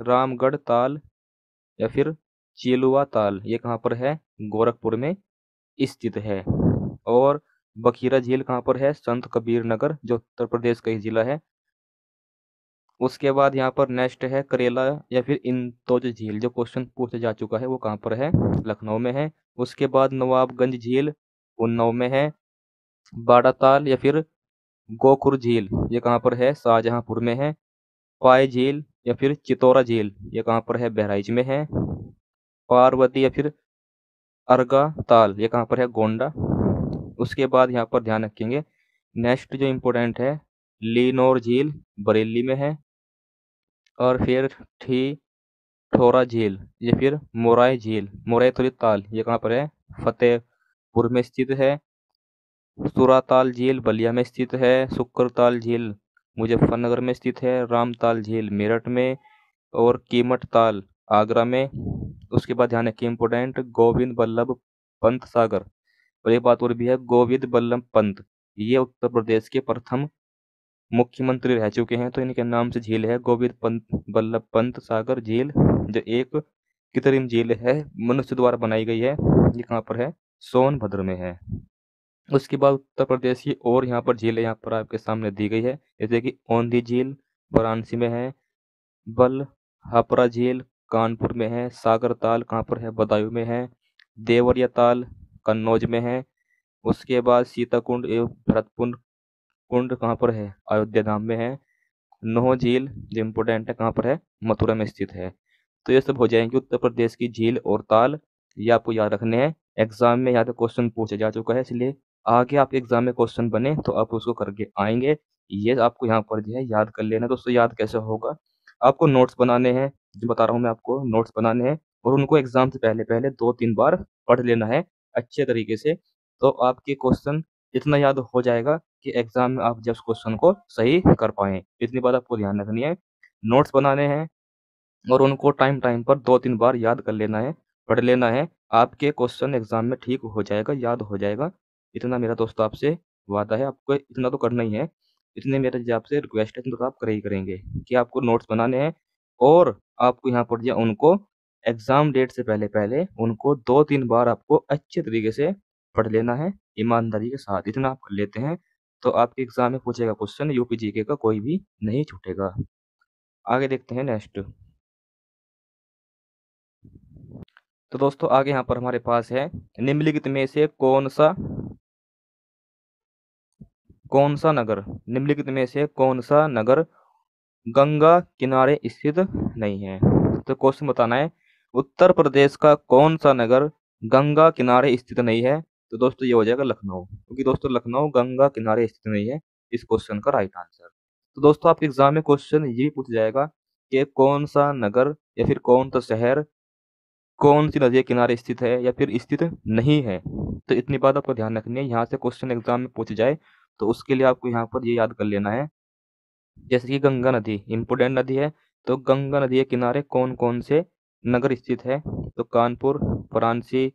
रामगढ़ ताल या फिर चिलुआ ताल, ये कहाँ पर है, गोरखपुर में स्थित है। और बखीरा झील कहाँ पर है, संत कबीर नगर, जो उत्तर प्रदेश का ही जिला है। उसके बाद यहाँ पर नेक्स्ट है करेला या फिर इंतोज झील, जो क्वेश्चन पूछा जा चुका है, वो कहाँ पर है, लखनऊ में है। उसके बाद नवाबगंज झील उन्नाव में है। बाड़ाताल या फिर गोखुर झील, ये कहाँ पर है, शाहजहांपुर में है। पाई झील या फिर चितौरा झील, ये कहाँ पर है, बहराइच में है। पार्वती या फिर अर्गा ताल, ये कहाँ पर है, गोंडा। उसके बाद यहाँ पर ध्यान रखेंगे नेक्स्ट जो इम्पोर्टेंट है, लीनौर झील बरेली में है। और फिर ठी ठोरा झील या फिर मोराई झील, मोराई थोड़ी ताल, ये कहाँ पर है, फतेहपुर में स्थित है। सुराताल झील बलिया में स्थित है। सुक्करताल झील मुजफ्फरनगर में स्थित है। रामताल झील मेरठ में। और कीमत ताल आगरा में। उसके बाद ध्यान रखिए इंपोर्टेंट, गोविंद बल्लभ पंत सागर, और एक बात और भी है, गोविंद बल्लभ पंत, ये उत्तर प्रदेश के प्रथम मुख्यमंत्री रह चुके हैं। तो इनके नाम से झील है गोविंद पंत बल्लभ पंत सागर झील, जो एक कृत्रिम झील है, मनुष्य द्वारा बनाई गई है। ये कहाँ पर है, सोनभद्र में है। उसके बाद उत्तर प्रदेश की और यहाँ पर झीलें यहाँ पर आपके सामने दी गई है, जैसे कि औंधी झील वाराणसी में है। बल हापरा झील कानपुर में है। सागर ताल कहाँ पर है, बदायूं में है। देवरिया ताल कन्नौज में है। उसके बाद सीताकुंड एवं भरतपुर कुंड कहाँ पर है, अयोध्या धाम में है। नोह झील जो इम्पोर्टेंट है, कहाँ पर है, मथुरा में स्थित है। तो ये सब हो जाएंगे उत्तर प्रदेश की झील और ताल, ये आपको याद रखने हैं। एग्जाम में यहाँ पे क्वेश्चन पूछा जा चुका है, इसलिए आगे आपके एग्जाम में क्वेश्चन बने तो आप उसको करके आएंगे। ये आपको यहाँ पर जो है याद कर लेना। दोस्तों याद कैसे होगा, आपको नोट्स बनाने हैं, जो बता रहा हूँ मैं आपको, नोट्स बनाने हैं और उनको एग्जाम से पहले पहले 2-3 बार पढ़ लेना है अच्छे तरीके से। तो आपके क्वेश्चन इतना याद हो जाएगा कि एग्जाम में आप जब क्वेश्चन को सही कर पाएँ। इतनी बात आपको ध्यान रखनी है। नोट्स बनाने हैं और उनको टाइम टाइम पर 2-3 बार याद कर लेना है, पढ़ लेना है। आपके क्वेश्चन एग्जाम में ठीक हो जाएगा, याद हो जाएगा। इतना मेरा दोस्त आपसे वादा है, आपको इतना तो करना ही है। इतने मेरे जो आपसे रिक्वेस्ट है, तो आप करे ही करेंगे कि आपको नोट्स बनाने हैं और आपको यहाँ पर जो उनको एग्जाम डेट से पहले पहले उनको 2-3 बार आपको अच्छे तरीके से पढ़ लेना है, ईमानदारी के साथ। इतना आप कर लेते हैं तो आपके एग्जाम में पूछेगा क्वेश्चन यूपी जीके का कोई भी नहीं छूटेगा। आगे देखते हैं नेक्स्ट। तो दोस्तों आगे यहाँ पर हमारे पास है, निम्नलिखित में से कौन सा कौन सा नगर, निम्नलिखित में से कौन सा नगर गंगा किनारे स्थित नहीं है? तो क्वेश्चन बताना है, उत्तर प्रदेश का कौन सा नगर गंगा किनारे स्थित नहीं है? तो दोस्तों ये हो जाएगा लखनऊ, क्योंकि दोस्तों लखनऊ गंगा किनारे स्थित नहीं है इस क्वेश्चन का राइट आंसर। तो दोस्तों आपके एग्जाम में क्वेश्चन ये भी पूछ जाएगा कि कौन सा नगर या फिर कौन सा शहर कौन सी नदी के किनारे स्थित है या फिर स्थित नहीं है। तो इतनी बात आपको ध्यान रखनी है, यहाँ से क्वेश्चन एग्जाम में पूछ जाए तो उसके लिए आपको यहाँ पर ये याद कर लेना है। जैसे कि गंगा नदी इंपोर्टेंट नदी है, तो गंगा नदी के किनारे कौन कौन से नगर स्थित है? तो कानपुर, वाराणसी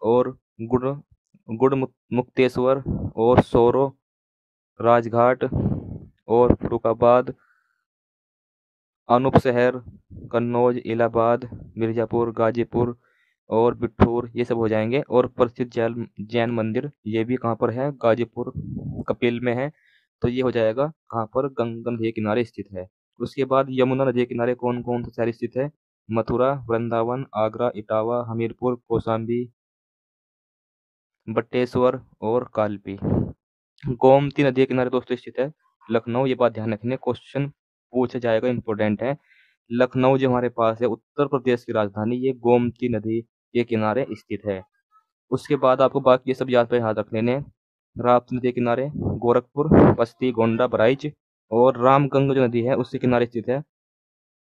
और गुड़ मुक्तेश्वर और सोरो, राजघाट और फरुखाबाद, अनूपशहर, कन्नौज, इलाहाबाद, मिर्जापुर, गाजीपुर और बिठूर, ये सब हो जाएंगे। और प्रसिद्ध जैन जैन मंदिर ये भी कहाँ पर है? गाजीपुर कपिल में है। तो ये हो जाएगा कहाँ पर? गंगा नदी के किनारे स्थित है। उसके बाद यमुना नदी के किनारे कौन कौन सा शहर स्थित है? मथुरा, वृंदावन, आगरा, इटावा, हमीरपुर, कौशाम्बी, बटेश्वर और कालपी। गोमती नदी के किनारे दोस्तों स्थित है लखनऊ, ये बात ध्यान रखनी है, क्वेश्चन पूछा जाएगा, इंपॉर्टेंट है। लखनऊ जो हमारे पास है उत्तर प्रदेश की राजधानी, ये गोमती नदी के किनारे स्थित है। उसके बाद आपको बाकी ये सब याद रख लेने हैं। राप्ती नदी के किनारे गोरखपुर, बस्ती, गोंडा, बहराइच और रामगंगा जो नदी है उसके किनारे स्थित है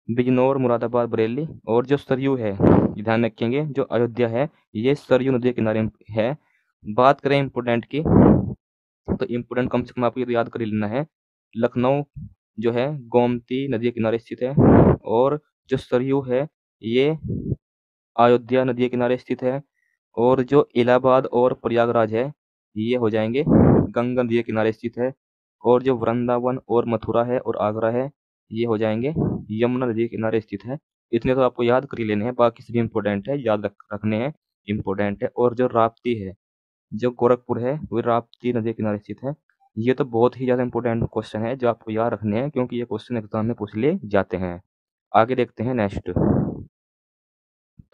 बिजनौर, मुरादाबाद, बरेली। और जो सरयू है, ये ध्यान रखेंगे, जो अयोध्या है ये सरयू नदी के किनारे है। बात करें इम्पोर्टेंट की, तो इम्पोर्टेंट कम से कम आपको ये तो याद कर ही लेना है, लखनऊ जो है गोमती नदी के किनारे स्थित है, और जो सरयू है ये अयोध्या नदी के किनारे स्थित है, और जो इलाहाबाद और प्रयागराज है ये हो जाएंगे गंगा नदी के किनारे स्थित है, और जो वृंदावन और मथुरा है और आगरा है ये हो जाएंगे यमुना नदी के किनारे स्थित है। इतने तो आपको याद कर ही लेने हैं, बाकी सभी इंपॉर्टेंट है, याद रखने हैं, इंपॉर्टेंट है। और जो राप्ती है, जो गोरखपुर है वो राप्ती नदी के किनारे स्थित है। ये तो बहुत ही ज़्यादा इंपॉर्टेंट क्वेश्चन है जो आपको याद रखने हैं, क्योंकि ये क्वेश्चन एग्जाम में पूछ लिए जाते हैं। आगे देखते हैं नेक्स्ट।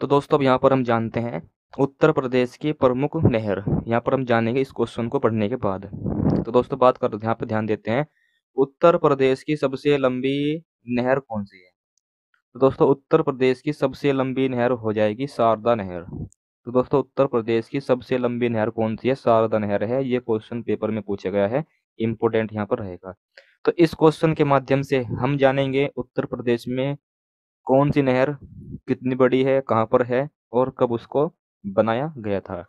तो दोस्तों अब यहाँ पर हम जानते हैं उत्तर प्रदेश की प्रमुख नहर, यहाँ पर हम जानेंगे इस क्वेश्चन को पढ़ने के बाद। तो दोस्तों बात कर यहाँ पे ध्यान देते हैं, उत्तर प्रदेश की सबसे लंबी नहर कौन सी है? तो दोस्तों उत्तर प्रदेश की सबसे लंबी नहर हो जाएगी शारदा नहर। तो दोस्तों उत्तर प्रदेश की सबसे लंबी नहर कौन सी है? शारदा नहर है। ये क्वेश्चन पेपर में पूछा गया है, इंपोर्टेंट यहाँ पर रहेगा। तो इस क्वेश्चन के माध्यम से हम जानेंगे उत्तर प्रदेश में कौन सी नहर कितनी बड़ी है, कहाँ पर है और कब उसको बनाया गया था।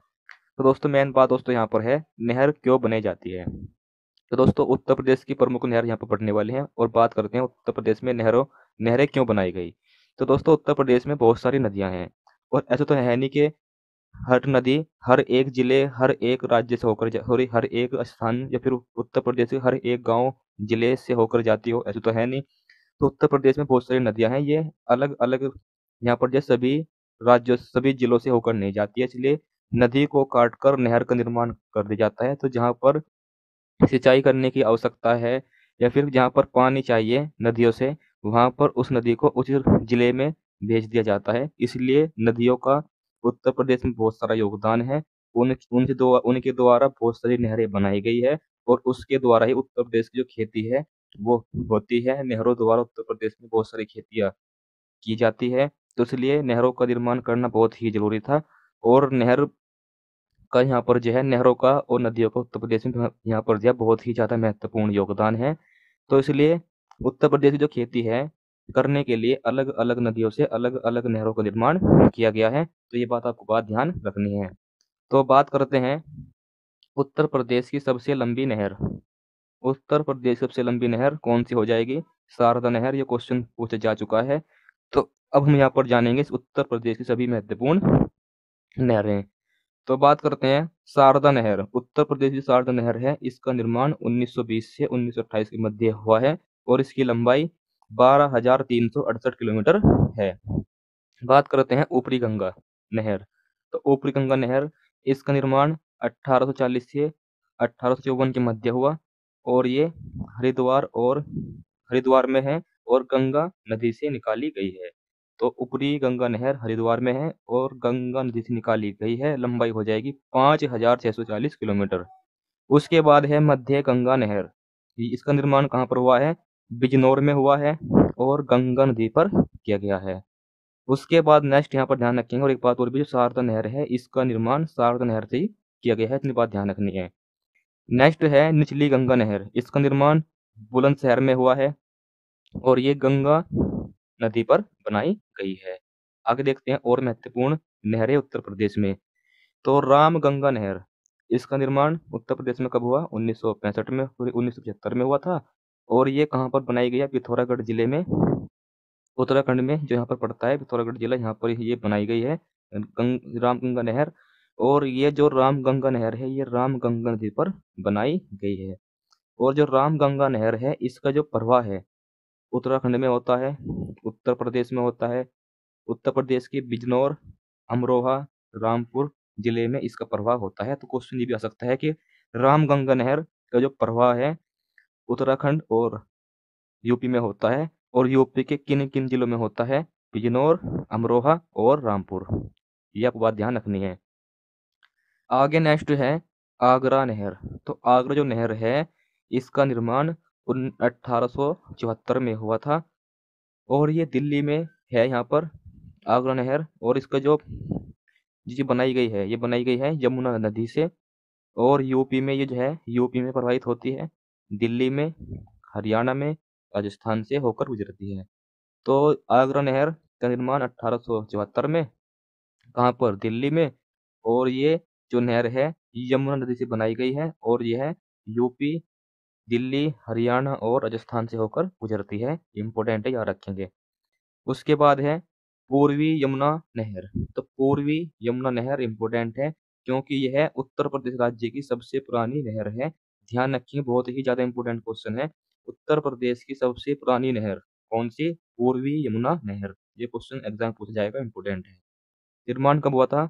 तो दोस्तों मेन बात दोस्तों यहाँ पर है, नहर क्यों बनाई जाती है। तो दोस्तों उत्तर प्रदेश की प्रमुख नहर यहाँ पर पढ़ने वाले हैं, और बात करते हैं उत्तर प्रदेश में नहरें क्यों बनाई गई। तो दोस्तों उत्तर प्रदेश में बहुत सारी नदियां हैं, और ऐसा तो है नहीं कि हर नदी हर एक जिले हर एक राज्य से होकर सॉरी हर एक स्थान या फिर उत्तर प्रदेश के हर एक गांव जिले से होकर जाती हो, ऐसा तो है नहीं। तो उत्तर प्रदेश में बहुत सारी नदियां हैं, ये अलग अलग यहाँ पर जो सभी राज्यों सभी जिलों से होकर नहीं जाती है, इसलिए नदी को काटकर नहर का निर्माण कर दिया जाता है। तो जहाँ पर सिंचाई करने की आवश्यकता है या फिर जहाँ पर पानी चाहिए नदियों से, वहाँ पर उस नदी को उस जिले में भेज दिया जाता है। इसलिए नदियों का उत्तर प्रदेश में बहुत सारा योगदान है। उनके द्वारा बहुत सारी नहरें बनाई गई है, और उसके द्वारा ही उत्तर प्रदेश की जो खेती है वो होती है। नहरों द्वारा उत्तर प्रदेश में बहुत सारी खेतियाँ की जाती है, तो इसलिए नहरों का निर्माण करना बहुत ही जरूरी था। और नहर का यहाँ पर जो है नहरों का और नदियों का उत्तर प्रदेश में यहाँ पर जो है बहुत ही ज़्यादा महत्वपूर्ण योगदान है। तो इसलिए उत्तर प्रदेश की जो खेती है करने के लिए अलग अलग नदियों से अलग अलग नहरों का निर्माण किया गया है। तो ये बात आपको ध्यान रखनी है। तो बात करते हैं उत्तर प्रदेश की सबसे लंबी नहर। उत्तर प्रदेश की सबसे लंबी नहर कौन सी हो जाएगी? शारदा नहर। ये क्वेश्चन पूछा जा चुका है। तो अब हम यहाँ पर जानेंगे इस उत्तर प्रदेश की सभी महत्वपूर्ण नहरें। तो बात करते हैं शारदा नहर। उत्तर प्रदेश की शारदा नहर है, इसका निर्माण 1920 से 1928 के मध्य हुआ है, और इसकी लंबाई 12,368 किलोमीटर है। बात करते हैं ऊपरी गंगा नहर। तो ऊपरी गंगा नहर, इसका निर्माण 1840 से 1854 के मध्य हुआ, और ये हरिद्वार में है और गंगा नदी से निकाली गई है। तो ऊपरी गंगा नहर हरिद्वार में है और गंगा नदी से निकाली गई है, लंबाई हो जाएगी 5,640 किलोमीटर। उसके बाद है मध्य गंगा नहर। इसका निर्माण कहाँ पर हुआ है? बिजनौर में हुआ है और गंगा नदी पर किया गया है। उसके बाद नेक्स्ट यहाँ पर ध्यान रखेंगे, और एक बात और भी, जो शारदा नहर है इसका निर्माण शारदा नहर से ही किया गया है, इतनी बात ध्यान रखनी है। नेक्स्ट है निचली गंगा नहर। इसका निर्माण बुलंदशहर में हुआ है और ये गंगा नदी पर बनाई गई है। आगे देखते हैं और महत्वपूर्ण नहरें उत्तर प्रदेश में। तो राम गंगा नहर, इसका निर्माण उत्तर प्रदेश में कब हुआ? 1965 में, सॉरी 1975 में हुआ था। और ये कहाँ पर बनाई गई है? पिथौरागढ़ जिले में, उत्तराखंड में जो यहाँ पर पड़ता है पिथौरागढ़ जिला, यहाँ पर ये बनाई गई है राम गंगा नहर। और ये जो राम गंगा नहर है ये राम गंगा नदी पर बनाई गई है। और जो राम गंगा नहर है इसका जो प्रवाह है उत्तराखंड में होता है, उत्तर प्रदेश में होता है। उत्तर प्रदेश के बिजनौर, अमरोहा, रामपुर जिले में इसका प्रवाह होता है। तो क्वेश्चन ये भी आ सकता है कि राम गंगा नहर का जो प्रवाह है उत्तराखंड और यूपी में होता है, और यूपी के किन किन जिलों में होता है? बिजनौर, अमरोहा और रामपुर। ये आपको बात ध्यान रखनी है। आगे नेक्स्ट है आगरा नहर। तो आगरा जो नहर है इसका निर्माण 1874 में हुआ था, और ये दिल्ली में है यहाँ पर आगरा नहर। और इसका जो जी बनाई गई है, ये बनाई गई है यमुना नदी से, और यूपी में ये जो है यूपी में प्रवाहित होती है, दिल्ली में, हरियाणा में, राजस्थान से होकर गुजरती है। तो आगरा नहर का निर्माण 1874 में, कहाँ पर? दिल्ली में। और ये जो नहर है यमुना नदी से बनाई गई है, और यह है यूपी, दिल्ली, हरियाणा और राजस्थान से होकर गुजरती है। इंपॉर्टेंट है, याद रखेंगे। उसके बाद है पूर्वी यमुना नहर। तो पूर्वी यमुना नहर इंपॉर्टेंट है क्योंकि यह उत्तर प्रदेश राज्य की सबसे पुरानी नहर है। ध्यान रखिए, बहुत ही ज्यादा इंपॉर्टेंट क्वेश्चन है। उत्तर प्रदेश की सबसे पुरानी नहर कौन सी? पूर्वी यमुना नहर। ये क्वेश्चन एग्जाम पूछा जाएगा, इंपॉर्टेंट है। निर्माण कब हुआ था?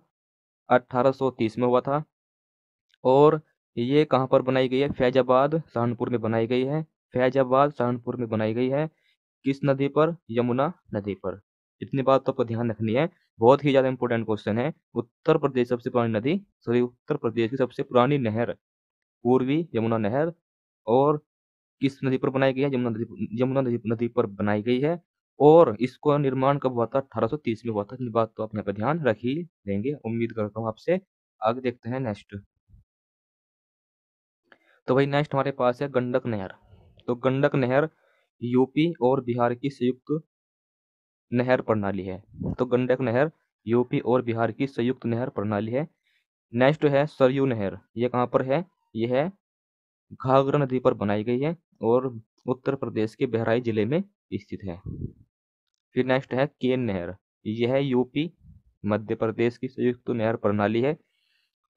1830 में हुआ था। और ये कहाँ पर बनाई गई है? फैजाबाद सहारनपुर में बनाई गई है। फैजाबाद सहारनपुर में बनाई गई है। किस नदी पर? यमुना नदी पर। इतनी बात तो आपको ध्यान रखनी है, बहुत ही ज्यादा इंपॉर्टेंट क्वेश्चन है। उत्तर प्रदेश सबसे पुरानी नदी, सॉरी उत्तर प्रदेश की सबसे पुरानी नहर पूर्वी यमुना नहर, और किस नदी पर बनाई गई है? यमुना नदी पर बनाई गई है। और इसको निर्माण कब हुआ था? 1830 में हुआ था। इतनी बात तो आप यहाँ पे ध्यान रख ही लेंगे, उम्मीद करता हूँ आपसे। आगे देखते हैं नेक्स्ट। तो भाई नेक्स्ट हमारे पास है गंडक नहर। तो गंडक नहर यूपी और बिहार की संयुक्त नहर प्रणाली है। तो गंडक नहर यूपी और बिहार की संयुक्त नहर प्रणाली है। नेक्स्ट है सरयू नहर। ये कहाँ पर है? ये है घाघरा नदी पर बनाई गई है और उत्तर प्रदेश के बहराइच जिले में स्थित है। फिर नेक्स्ट है केन नहर। यह यूपी मध्य प्रदेश की संयुक्त नहर प्रणाली है।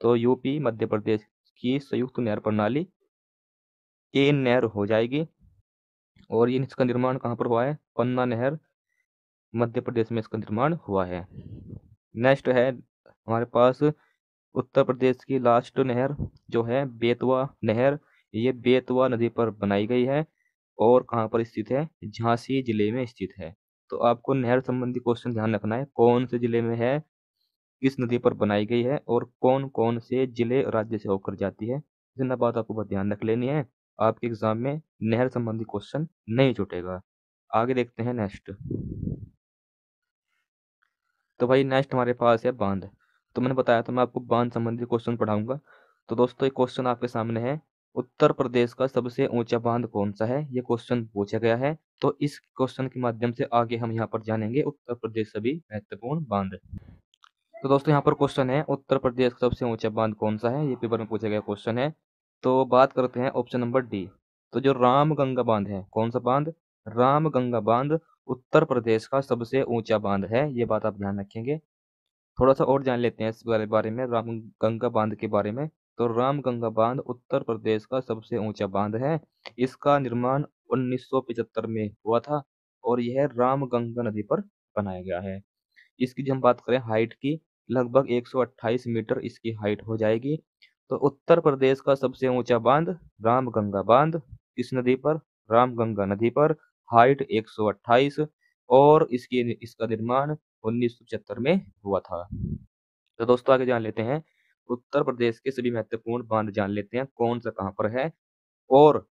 तो यूपी मध्य प्रदेश की संयुक्त नहर प्रणाली केन नहर हो जाएगी। और ये इसका निर्माण कहाँ पर हुआ है? पन्ना नहर, मध्य प्रदेश में इसका निर्माण हुआ है। नेक्स्ट है हमारे पास उत्तर प्रदेश की लास्ट नहर जो है बेतवा नहर। ये बेतवा नदी पर बनाई गई है और कहाँ पर स्थित है? झांसी जिले में स्थित है। तो आपको नहर संबंधी क्वेश्चन ध्यान रखना है, कौन से जिले में है, किस नदी पर बनाई गई है और कौन कौन से जिले राज्य से होकर जाती है। इतना बात आपको बहुत ध्यान रख लेनी है, आपके एग्जाम में नहर संबंधी क्वेश्चन नहीं छूटेगा। आगे देखते हैं नेक्स्ट। तो भाई नेक्स्ट हमारे पास है बांध। तो मैंने बताया था मैं आपको बांध संबंधी क्वेश्चन पढ़ाऊंगा। तो दोस्तों एक क्वेश्चन आपके सामने है, उत्तर प्रदेश का सबसे ऊंचा बांध कौन सा है? ये क्वेश्चन पूछा गया है। तो इस क्वेश्चन के माध्यम से आगे हम यहाँ पर जानेंगे उत्तर प्रदेश सभी महत्वपूर्ण बांध। तो दोस्तों यहाँ पर क्वेश्चन है, उत्तर प्रदेश का सबसे ऊंचा बांध कौन सा है? ये पेपर में पूछा गया क्वेश्चन है। तो बात करते हैं ऑप्शन नंबर डी। तो जो रामगंगा बांध है, कौन सा बांध? रामगंगा बांध उत्तर प्रदेश का सबसे ऊंचा बांध है। ये बात आप ध्यान रखेंगे। थोड़ा सा और जान लेते हैं इस बारे में, रामगंगा बांध के बारे में। तो रामगंगा बांध उत्तर प्रदेश का सबसे ऊंचा बांध है। इसका निर्माण 1975 में हुआ था और यह रामगंगा नदी पर बनाया गया है। इसकी जब हम बात करें हाइट की, लगभग 128 मीटर इसकी हाइट हो जाएगी। तो उत्तर प्रदेश का सबसे ऊंचा बांध रामगंगा बांध, किस नदी पर? रामगंगा नदी पर, हाइट 128, और इसका निर्माण 1975 में हुआ था। तो दोस्तों आगे जान लेते हैं उत्तर प्रदेश के सभी महत्वपूर्ण बांध जान लेते हैं, कौन सा कहाँ पर है और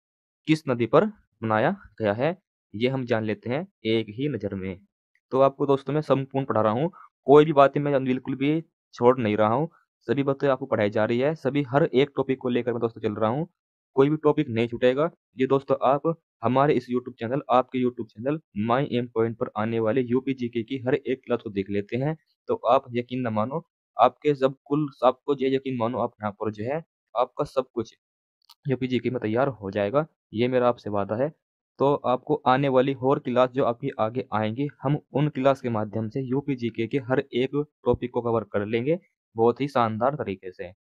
किस नदी पर बनाया गया है, ये हम जान लेते हैं एक ही नज़र में। तो आपको दोस्तों मैं संपूर्ण पढ़ा रहा हूँ, कोई भी बातें मैं बिल्कुल भी छोड़ नहीं रहा हूँ, सभी बातें आपको पढ़ाई जा रही है, सभी हर एक टॉपिक को लेकर मैं दोस्तों चल रहा हूँ, कोई भी टॉपिक नहीं छूटेगा। ये दोस्तों आप हमारे इस यूट्यूब चैनल, आपके YouTube channel my M point पर आने वाले यूपी जीके की हर एक क्लास को देख लेते हैं, तो आप यकीन न मानो, आपके जब कुल आपको ये यकीन मानो आप यहाँ पर जो है आपका सब कुछ यूपी जीके में तैयार हो जाएगा, ये मेरा आपसे वादा है। तो आपको आने वाली और क्लास जो आपकी आगे आएंगी, हम उन क्लास के माध्यम से यूपी जीके के हर एक टॉपिक को कवर कर लेंगे बहुत ही शानदार तरीके से।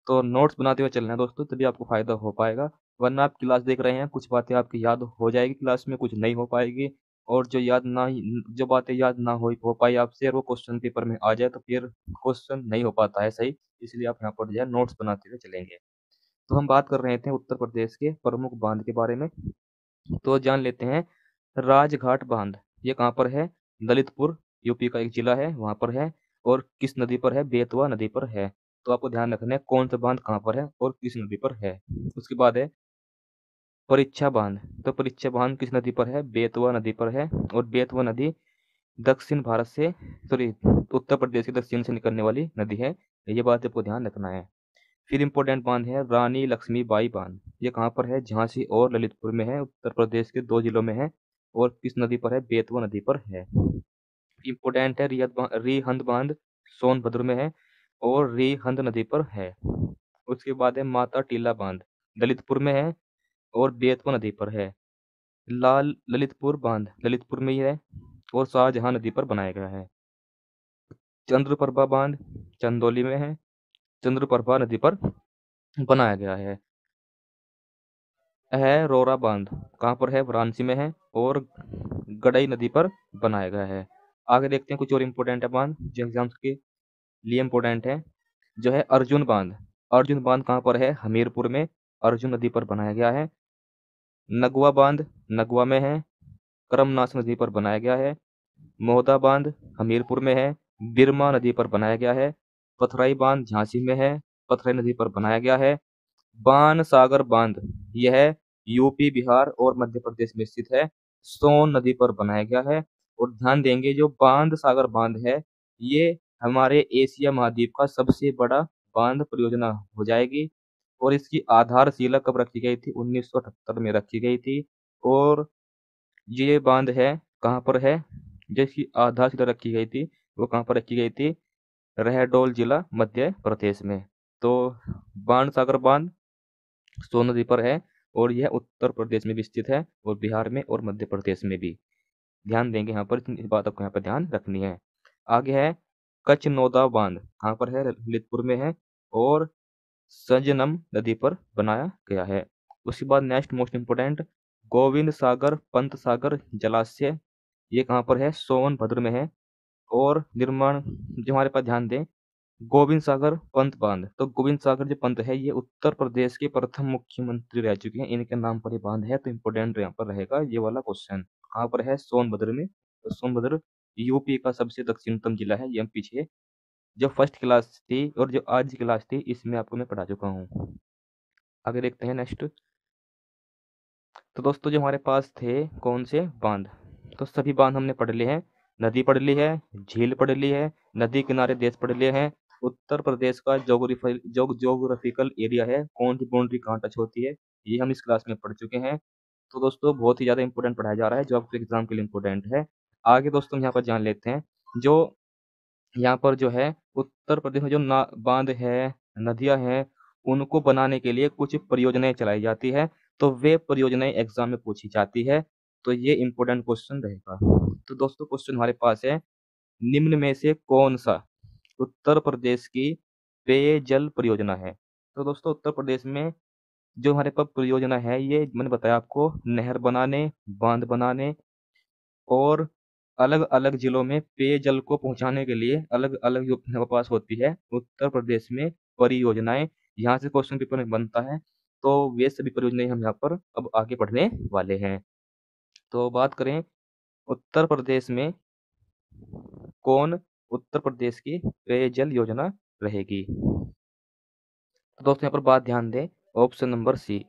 तो नोट्स बनाते हुए चलना है दोस्तों, तभी आपको फ़ायदा हो पाएगा, वरना आप क्लास देख रहे हैं, कुछ बातें आपकी याद हो जाएगी क्लास में, कुछ नहीं हो पाएगी, और जो बातें याद ना हो पाई आपसे और वो क्वेश्चन पेपर में आ जाए तो फिर क्वेश्चन नहीं हो पाता है सही, इसलिए आप यहाँ पर जो है नोट्स बनाते हुए चलेंगे। तो हम बात कर रहे थे उत्तर प्रदेश के प्रमुख बांध के बारे में, तो जान लेते हैं राजघाट बांध, ये कहाँ पर है? ललितपुर, यूपी का एक जिला है, वहां पर है, और किस नदी पर है? बेतवा नदी पर है। तो आपको ध्यान रखना है कौन सा बांध कहाँ पर है और किस नदी पर है। उसके बाद है परीक्षा बांध, तो परीक्षा बांध किस नदी पर है? बेतवा नदी पर है, और बेतवा नदी दक्षिण भारत से, सॉरी, उत्तर प्रदेश के दक्षिण से निकलने वाली नदी है, ये बात आपको ध्यान रखना है। फिर इम्पोर्टेंट बांध है रानी लक्ष्मीबाई बांध, ये कहाँ पर है? झांसी और ललितपुर में है, उत्तर प्रदेश के 2 जिलों में है, और किस नदी पर है? बेतवा नदी पर है। इम्पोर्टेंट है रिहंद बांध, सोनभद्र में है और रिहंद नदी पर है। उसके बाद है माता टीला बांध, ललितपुर में है और बेतवा नदी पर है। लाल ललितपुर बांध ललितपुर में ही है और शाहजहां नदी पर बनाया गया है। चंद्रप्रभा बांध चंदौली में है, चंद्रप्रभा नदी पर बनाया गया है रोरा बांध, कहाँ पर है? वाराणसी में है और गडई नदी पर बनाया गया है। आगे देखते हैं कुछ और इम्पोर्टेंट है बांध जो एग्जाम्स के लिए इम्पोर्टेंट है, जो है अर्जुन बांध। अर्जुन बांध कहाँ पर है? हमीरपुर में, अर्जुन नदी पर बनाया गया है। नगवा बांध नगवा में है, करमनाश नदी पर बनाया गया है। मोहदा बांध हमीरपुर में है, बिरमा नदी पर बनाया गया है। पथराई बांध झांसी में है, पथराई नदी पर बनाया गया है। बाण सागर बांध यह यूपी, बिहार और मध्य प्रदेश में स्थित है, सोन नदी पर बनाया गया है। और ध्यान देंगे जो बांध सागर बांध है, ये हमारे एशिया महाद्वीप का सबसे बड़ा बांध परियोजना हो जाएगी, और इसकी आधारशिला कब रखी गई थी? 1978 में रखी गई थी। और ये बांध है कहाँ पर है? जिसकी आधारशिला रखी गई थी वो कहाँ पर रखी गई थी? रहडोल जिला, मध्य प्रदेश में। तो बाण सागर बांध सोन नदी पर है, और यह उत्तर प्रदेश में भी स्थित है और बिहार में और मध्य प्रदेश में भी। ध्यान देंगे यहाँ पर, इस बात आपको यहाँ पर ध्यान रखनी है। आगे है कचनौदा बांध, कहाँ पर है? ललितपुर में है और सजनम नदी पर बनाया गया है। उसके बाद नेक्स्ट मोस्ट इम्पोर्टेंट गोविंद सागर पंत सागर जलाशय, ये कहाँ पर है? सोनभद्र में है, और निर्माण जो हमारे पास ध्यान दें गोविंद सागर पंत बांध, तो गोविंद सागर जो पंत है ये उत्तर प्रदेश के प्रथम मुख्यमंत्री रह चुके हैं, इनके नाम पर ये बांध है, तो इम्पोर्टेंट यहाँ पर रहेगा ये वाला क्वेश्चन। कहाँ पर है? सोनभद्र में, तो सोनभद्र यूपी का सबसे दक्षिणतम जिला है, ये हम पीछे जो फर्स्ट क्लास थी और जो आज की क्लास थी इसमें आपको मैं पढ़ा चुका हूँ। आगे देखते हैं नेक्स्ट। तो दोस्तों जो हमारे पास थे कौन से बांध, तो सभी बांध हमने पढ़ लिए हैं, नदी पढ़ ली है, झील पढ़ ली है, नदी किनारे देश पढ़ लिए हैं, उत्तर प्रदेश का जोग्राफिकल एरिया है, कौन सी बाउंड्री कहाँ टच होती है, ये हम इस क्लास में पढ़ चुके हैं। तो दोस्तों बहुत ही ज़्यादा इंपॉर्टेंट पढ़ाया जा रहा है जो आपके एग्जाम के लिए इंपॉर्टेंट है। आगे दोस्तों हम यहाँ पर जान लेते हैं जो यहाँ पर जो है उत्तर प्रदेश में जो बांध है, नदियाँ हैं, उनको बनाने के लिए कुछ परियोजनाएं चलाई जाती है, तो वे परियोजनाएं एग्जाम में पूछी जाती है, तो ये इंपॉर्टेंट क्वेश्चन रहेगा। तो दोस्तों क्वेश्चन हमारे पास है निम्न में से कौन सा उत्तर प्रदेश की पेयजल परियोजना है। तो दोस्तों उत्तर प्रदेश में जो हमारे पास परियोजना है ये मैंने बताया आपको, नहर बनाने, बांध बनाने और अलग अलग जिलों में पेयजल को पहुंचाने के लिए अलग अलग जो अपने पास होती है उत्तर प्रदेश में परियोजनाएं, यहाँ से क्वेश्चन पेपर में बनता है, तो वे सभी परियोजनाएं हम यहाँ पर अब आगे पढ़ने वाले हैं। तो बात करें उत्तर प्रदेश में कौन उत्तर प्रदेश की पेयजल योजना रहेगी, तो दोस्तों यहाँ पर बात ध्यान दें, option number C,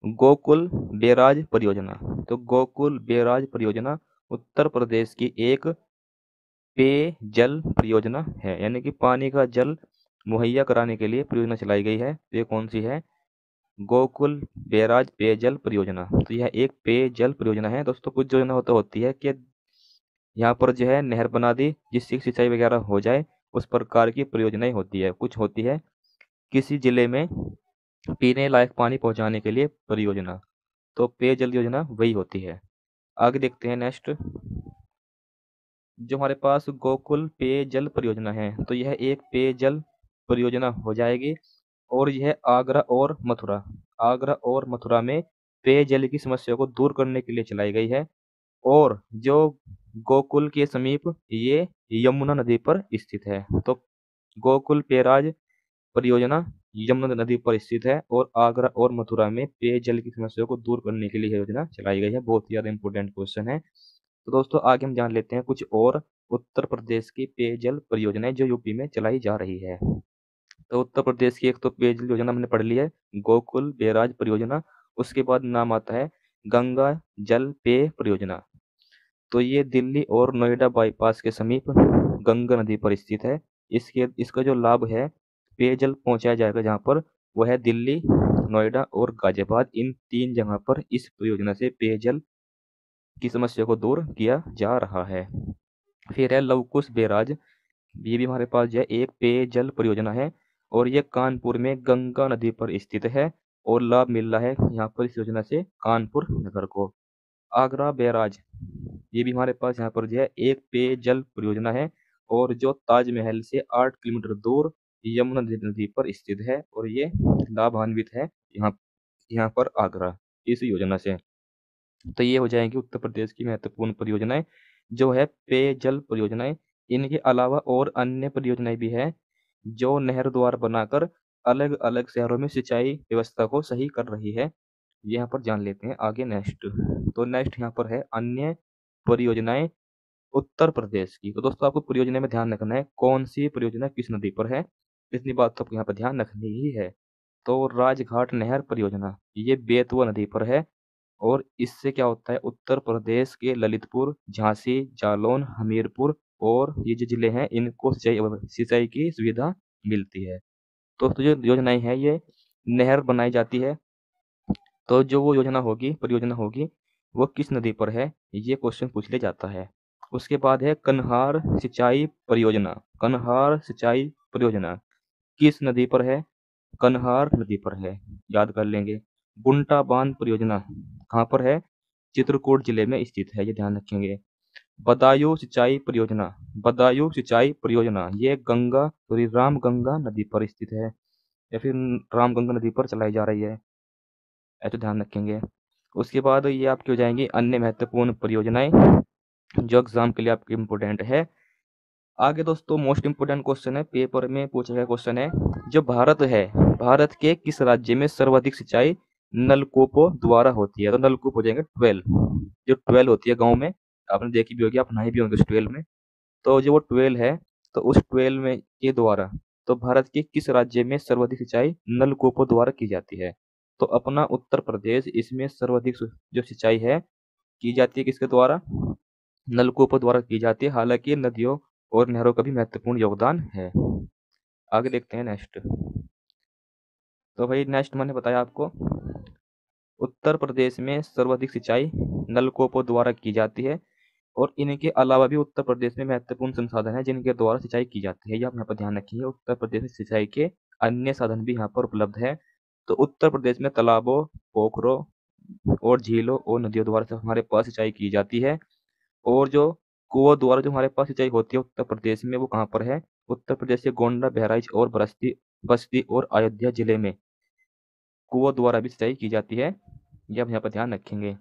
Gokul barrage परियोजना। तो गोकुल बैराज परियोजना उत्तर प्रदेश की एक पेयजल परियोजना है, यानी कि पानी का जल मुहैया कराने के लिए परियोजना चलाई गई है। तो ये कौन सी है? गोकुल बैराज पेयजल परियोजना। तो यह एक पेयजल परियोजना है दोस्तों। कुछ योजना होती है कि यहाँ पर जो है नहर बना दी जिससे सिंचाई वगैरह हो जाए, उस प्रकार की परियोजनाएं होती है। कुछ होती है किसी जिले में पीने लायक पानी पहुंचाने के लिए परियोजना, तो पेयजल योजना वही होती है। आगे देखते हैं नेक्स्ट, जो हमारे पास गोकुल पेयजल परियोजना है, तो यह एक पेयजल परियोजना हो जाएगी और यह आगरा और मथुरा में पेयजल की समस्या को दूर करने के लिए चलाई गई है। और जो गोकुल के समीप ये यमुना नदी पर स्थित है। तो गोकुल पेयराज परियोजना यमुना नदी पर स्थित है और आगरा और मथुरा में पेयजल की समस्या को दूर करने के लिए यह योजना चलाई गई है। बहुत ही ज्यादा इंपॉर्टेंट क्वेश्चन है। तो दोस्तों आगे हम जान लेते हैं कुछ और उत्तर प्रदेश की पेयजल परियोजनाएं जो यूपी में चलाई जा रही है। तो उत्तर प्रदेश की एक तो पेयजल योजना हमने पढ़ ली है, गोकुल बैराज परियोजना। उसके बाद नाम आता है गंगा जल पेय परियोजना। तो ये दिल्ली और नोएडा बाईपास के समीप गंगा नदी पर स्थित है। इसका जो लाभ है, पेयजल पहुंचाया जाएगा जहाँ पर, वह है दिल्ली, नोएडा और गाजियाबाद। इन 3 जगह पर इस परियोजना से पेयजल की समस्या को दूर किया जा रहा है। फिर है लवकुश बैराज। ये भी हमारे पास जो है एक पेयजल परियोजना है और ये कानपुर में गंगा नदी पर स्थित है और लाभ मिल रहा है यहाँ पर इस योजना से कानपुर नगर को। आगरा बैराज, ये भी हमारे पास यहाँ पर जो है एक पेयजल परियोजना है और जो ताजमहल से 8 किलोमीटर दूर यमुना नदी पर स्थित है और ये लाभान्वित है यहाँ यहाँ पर आगरा इस योजना से। तो ये हो जाएंगी उत्तर प्रदेश की महत्वपूर्ण परियोजनाएं जो है पेयजल परियोजनाएं। इनके अलावा और अन्य परियोजनाएं भी हैं जो नहर द्वार बनाकर अलग अलग शहरों में सिंचाई व्यवस्था को सही कर रही है। यहाँ पर जान लेते हैं आगे नेक्स्ट। तो नेक्स्ट यहाँ पर है अन्य परियोजनाएं उत्तर प्रदेश की। तो दोस्तों आपको परियोजना में ध्यान रखना है कौन सी परियोजना किस नदी पर है, इतनी बात तो आपको यहाँ पर ध्यान रखनी ही है। तो राजघाट नहर परियोजना ये बेतवा नदी पर है और इससे क्या होता है, उत्तर प्रदेश के ललितपुर, झांसी, जालौन, हमीरपुर और ये जो जिले हैं इनको सिंचाई की सुविधा मिलती है। तो जो योजनाएं हैं ये नहर बनाई जाती है, तो जो वो योजना होगी, परियोजना होगी, वो किस नदी पर है, ये क्वेश्चन पूछ लिया जाता है। उसके बाद है कन्हार सिंचाई परियोजना। कन्हार सिंचाई परियोजना किस नदी पर है? कन्हार नदी पर है, याद कर लेंगे। बुंटा बांध परियोजना कहाँ पर है? चित्रकूट जिले में स्थित है, ये ध्यान रखेंगे। बदायूं सिंचाई परियोजना, बदायूं सिंचाई परियोजना ये रामगंगा नदी पर स्थित है या फिर रामगंगा नदी पर चलाई जा रही है, ऐसा ध्यान रखेंगे। उसके बाद ये आपकी हो जाएंगी अन्य महत्वपूर्ण परियोजनाएं जो एग्जाम के लिए आपके इम्पोर्टेंट है। आगे दोस्तों मोस्ट इम्पोर्टेंट क्वेश्चन है, पेपर में पूछा गया क्वेश्चन है, जो भारत है, भारत के किस राज्य में सर्वाधिक सिंचाई नलकूपों द्वारा होती है? तो नलकूप हो जाएंगे 12, जो 12 होती है गाँव में, आपने देखी भी होगी, आप नहाए भी होंगे उस 12 में। तो जो वो 12 है, तो उस 12 में के द्वारा, तो भारत के किस राज्य में सर्वाधिक सिंचाई नलकूपों द्वारा की जाती है? तो अपना उत्तर प्रदेश इसमें सर्वाधिक जो सिंचाई है की जाती है किसके द्वारा? नलकूपों द्वारा की जाती है। हालांकि नदियों और नहरों का भी महत्वपूर्ण योगदान है। आगे देखते हैं नेक्स्ट। तो भाई नेक्स्ट मैंने बताया आपको उत्तर प्रदेश में सर्वाधिक सिंचाई नलकूपों द्वारा की जाती है और इनके अलावा भी उत्तर प्रदेश में महत्वपूर्ण संसाधन है जिनके द्वारा सिंचाई की जाती है। ये आप यहाँ पर ध्यान रखिए, उत्तर प्रदेश में सिंचाई के अन्य साधन भी यहाँ पर उपलब्ध है। तो उत्तर प्रदेश में तालाबों, पोखरों और झीलों और नदियों द्वारा से हमारे पास सिंचाई की जाती है। और जो कुओं द्वारा जो हमारे पास सिंचाई होती है उत्तर प्रदेश में, वो कहाँ पर है? उत्तर प्रदेश के गोंडा, बहराइच और बस्ती और अयोध्या जिले में कुओं द्वारा भी सिंचाई की जाती है। ये आप यहाँ पर ध्यान रखेंगे।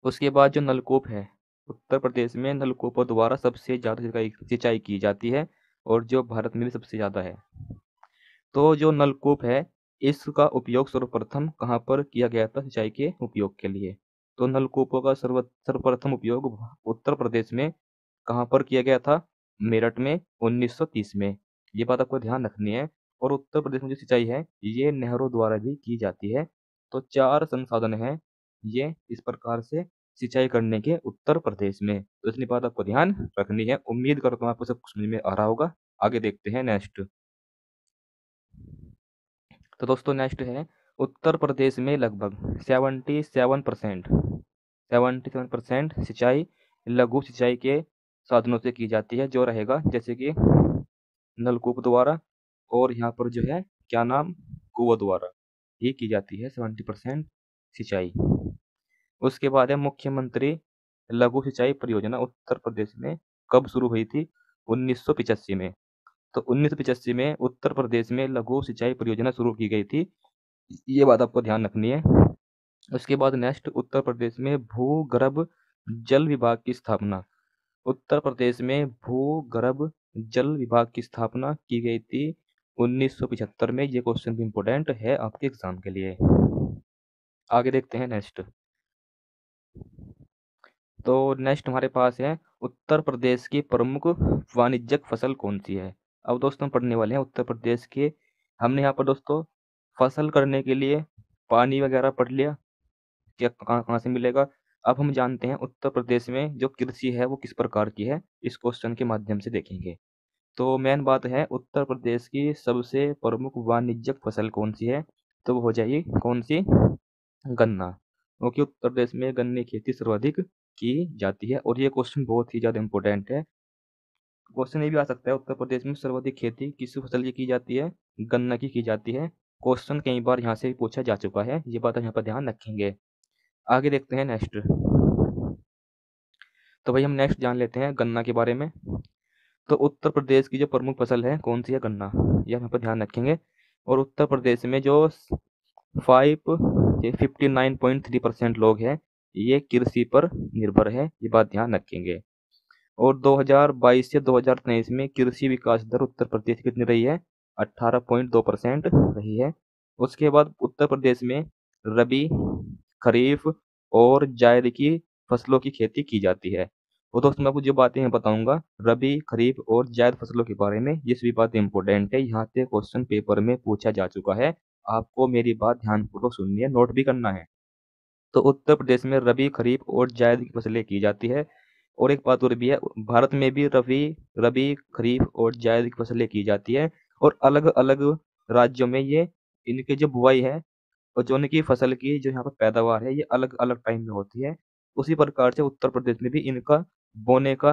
उसके बाद जो नलकूप है, उत्तर प्रदेश में नलकूपों द्वारा सबसे ज्यादा सिंचाई की जाती है और जो भारत में भी सबसे ज्यादा है। तो जो नलकूप है इसका उपयोग सर्वप्रथम कहाँ पर किया गया था सिंचाई के उपयोग के लिए? तो नलकूपों का सर्वप्रथम उपयोग उत्तर प्रदेश में कहाँ पर किया गया था? मेरठ में 1930 में। ये बात आपको ध्यान रखनी है। और उत्तर प्रदेश में जो सिंचाई है ये नहरों द्वारा भी की जाती है। तो 4 संसाधन हैं ये इस प्रकार से सिंचाई करने के उत्तर प्रदेश में। तो इतनी बात आपको ध्यान रखनी है। उम्मीद करता हूँ आपको सब कुछ समझ में आ रहा होगा। आगे देखते हैं नेक्स्ट। तो दोस्तों नेक्स्ट है उत्तर प्रदेश में लगभग 77% सिंचाई लघु सिंचाई के साधनों से की जाती है, जो रहेगा जैसे कि नलकूप द्वारा और यहाँ पर जो है क्या नाम कुआं द्वारा ही की जाती है 70% सिंचाई। उसके बाद है मुख्यमंत्री लघु सिंचाई परियोजना उत्तर प्रदेश में कब शुरू हुई थी? 1985 में। तो 1985 में उत्तर प्रदेश में लघु सिंचाई परियोजना शुरू की गई थी। ये बात आपको ध्यान रखनी है। उसके बाद नेक्स्ट उत्तर प्रदेश में भूगर्भ जल विभाग की स्थापना। उत्तर प्रदेश में भूगर्भ जल विभाग की स्थापना की गई थी 1975 में। ये क्वेश्चन भी इम्पोर्टेंट है आपके एग्जाम के लिए। आगे देखते हैं नेक्स्ट। तो नेक्स्ट हमारे पास है उत्तर प्रदेश की प्रमुख वाणिज्यिक फसल कौन सी है। अब दोस्तों हम पढ़ने वाले हैं उत्तर प्रदेश के। हमने यहाँ पर दोस्तों फसल करने के लिए पानी वगैरह पढ़ लिया, क्या कहाँ कहाँ से मिलेगा। अब हम जानते हैं उत्तर प्रदेश में जो कृषि है वो किस प्रकार की है, इस क्वेश्चन के माध्यम से देखेंगे। तो मेन बात है उत्तर प्रदेश की सबसे प्रमुख वाणिज्यिक फसल कौन सी है, तो वो हो जाएगी कौन सी, गन्ना। क्योंकि उत्तर प्रदेश में गन्ने की खेती सर्वाधिक की जाती है और ये क्वेश्चन बहुत ही ज़्यादा इंपॉर्टेंट है। क्वेश्चन ये भी आ सकता है उत्तर प्रदेश में सर्वाधिक खेती किस फसल की जाती है, गन्ना की जाती है। क्वेश्चन कई बार यहाँ से भी पूछा जा चुका है, ये बात यहाँ पर ध्यान रखेंगे। आगे देखते हैं नेक्स्ट। तो भाई हम नेक्स्ट जान लेते हैं गन्ना के बारे में। तो उत्तर प्रदेश की जो प्रमुख फसल है कौन सी है, गन्ना, ये यहाँ पर ध्यान रखेंगे। और उत्तर प्रदेश में जो 59.3% लोग हैं ये कृषि पर निर्भर है, ये बात ध्यान रखेंगे। और 2022 से 2023 में कृषि विकास दर उत्तर प्रदेश की कितनी रही है, 18.2% रही है। उसके बाद उत्तर प्रदेश में रबी, खरीफ और जायद की फसलों की खेती की जाती है। वो दोस्तों मैं आपको जो बातें मैं बताऊंगा रबी, खरीफ और जायद फसलों के बारे में, ये सभी बातें इंपॉर्टेंट है, यहाँ से क्वेश्चन पेपर में पूछा जा चुका है। आपको मेरी बात ध्यानपूर्वक सुननी है, नोट भी करना है। तो उत्तर प्रदेश में रबी, खरीफ और जायद की फसलें की जाती है। और एक बात और भी है, भारत में भी रबी, खरीफ और जायद की फसलें की जाती है। और अलग अलग राज्यों में ये इनकी जो बुआई है और जो उनकी फसल की जो यहाँ पर पैदावार है ये अलग अलग टाइम में होती है। उसी प्रकार से उत्तर प्रदेश में भी इनका बोने का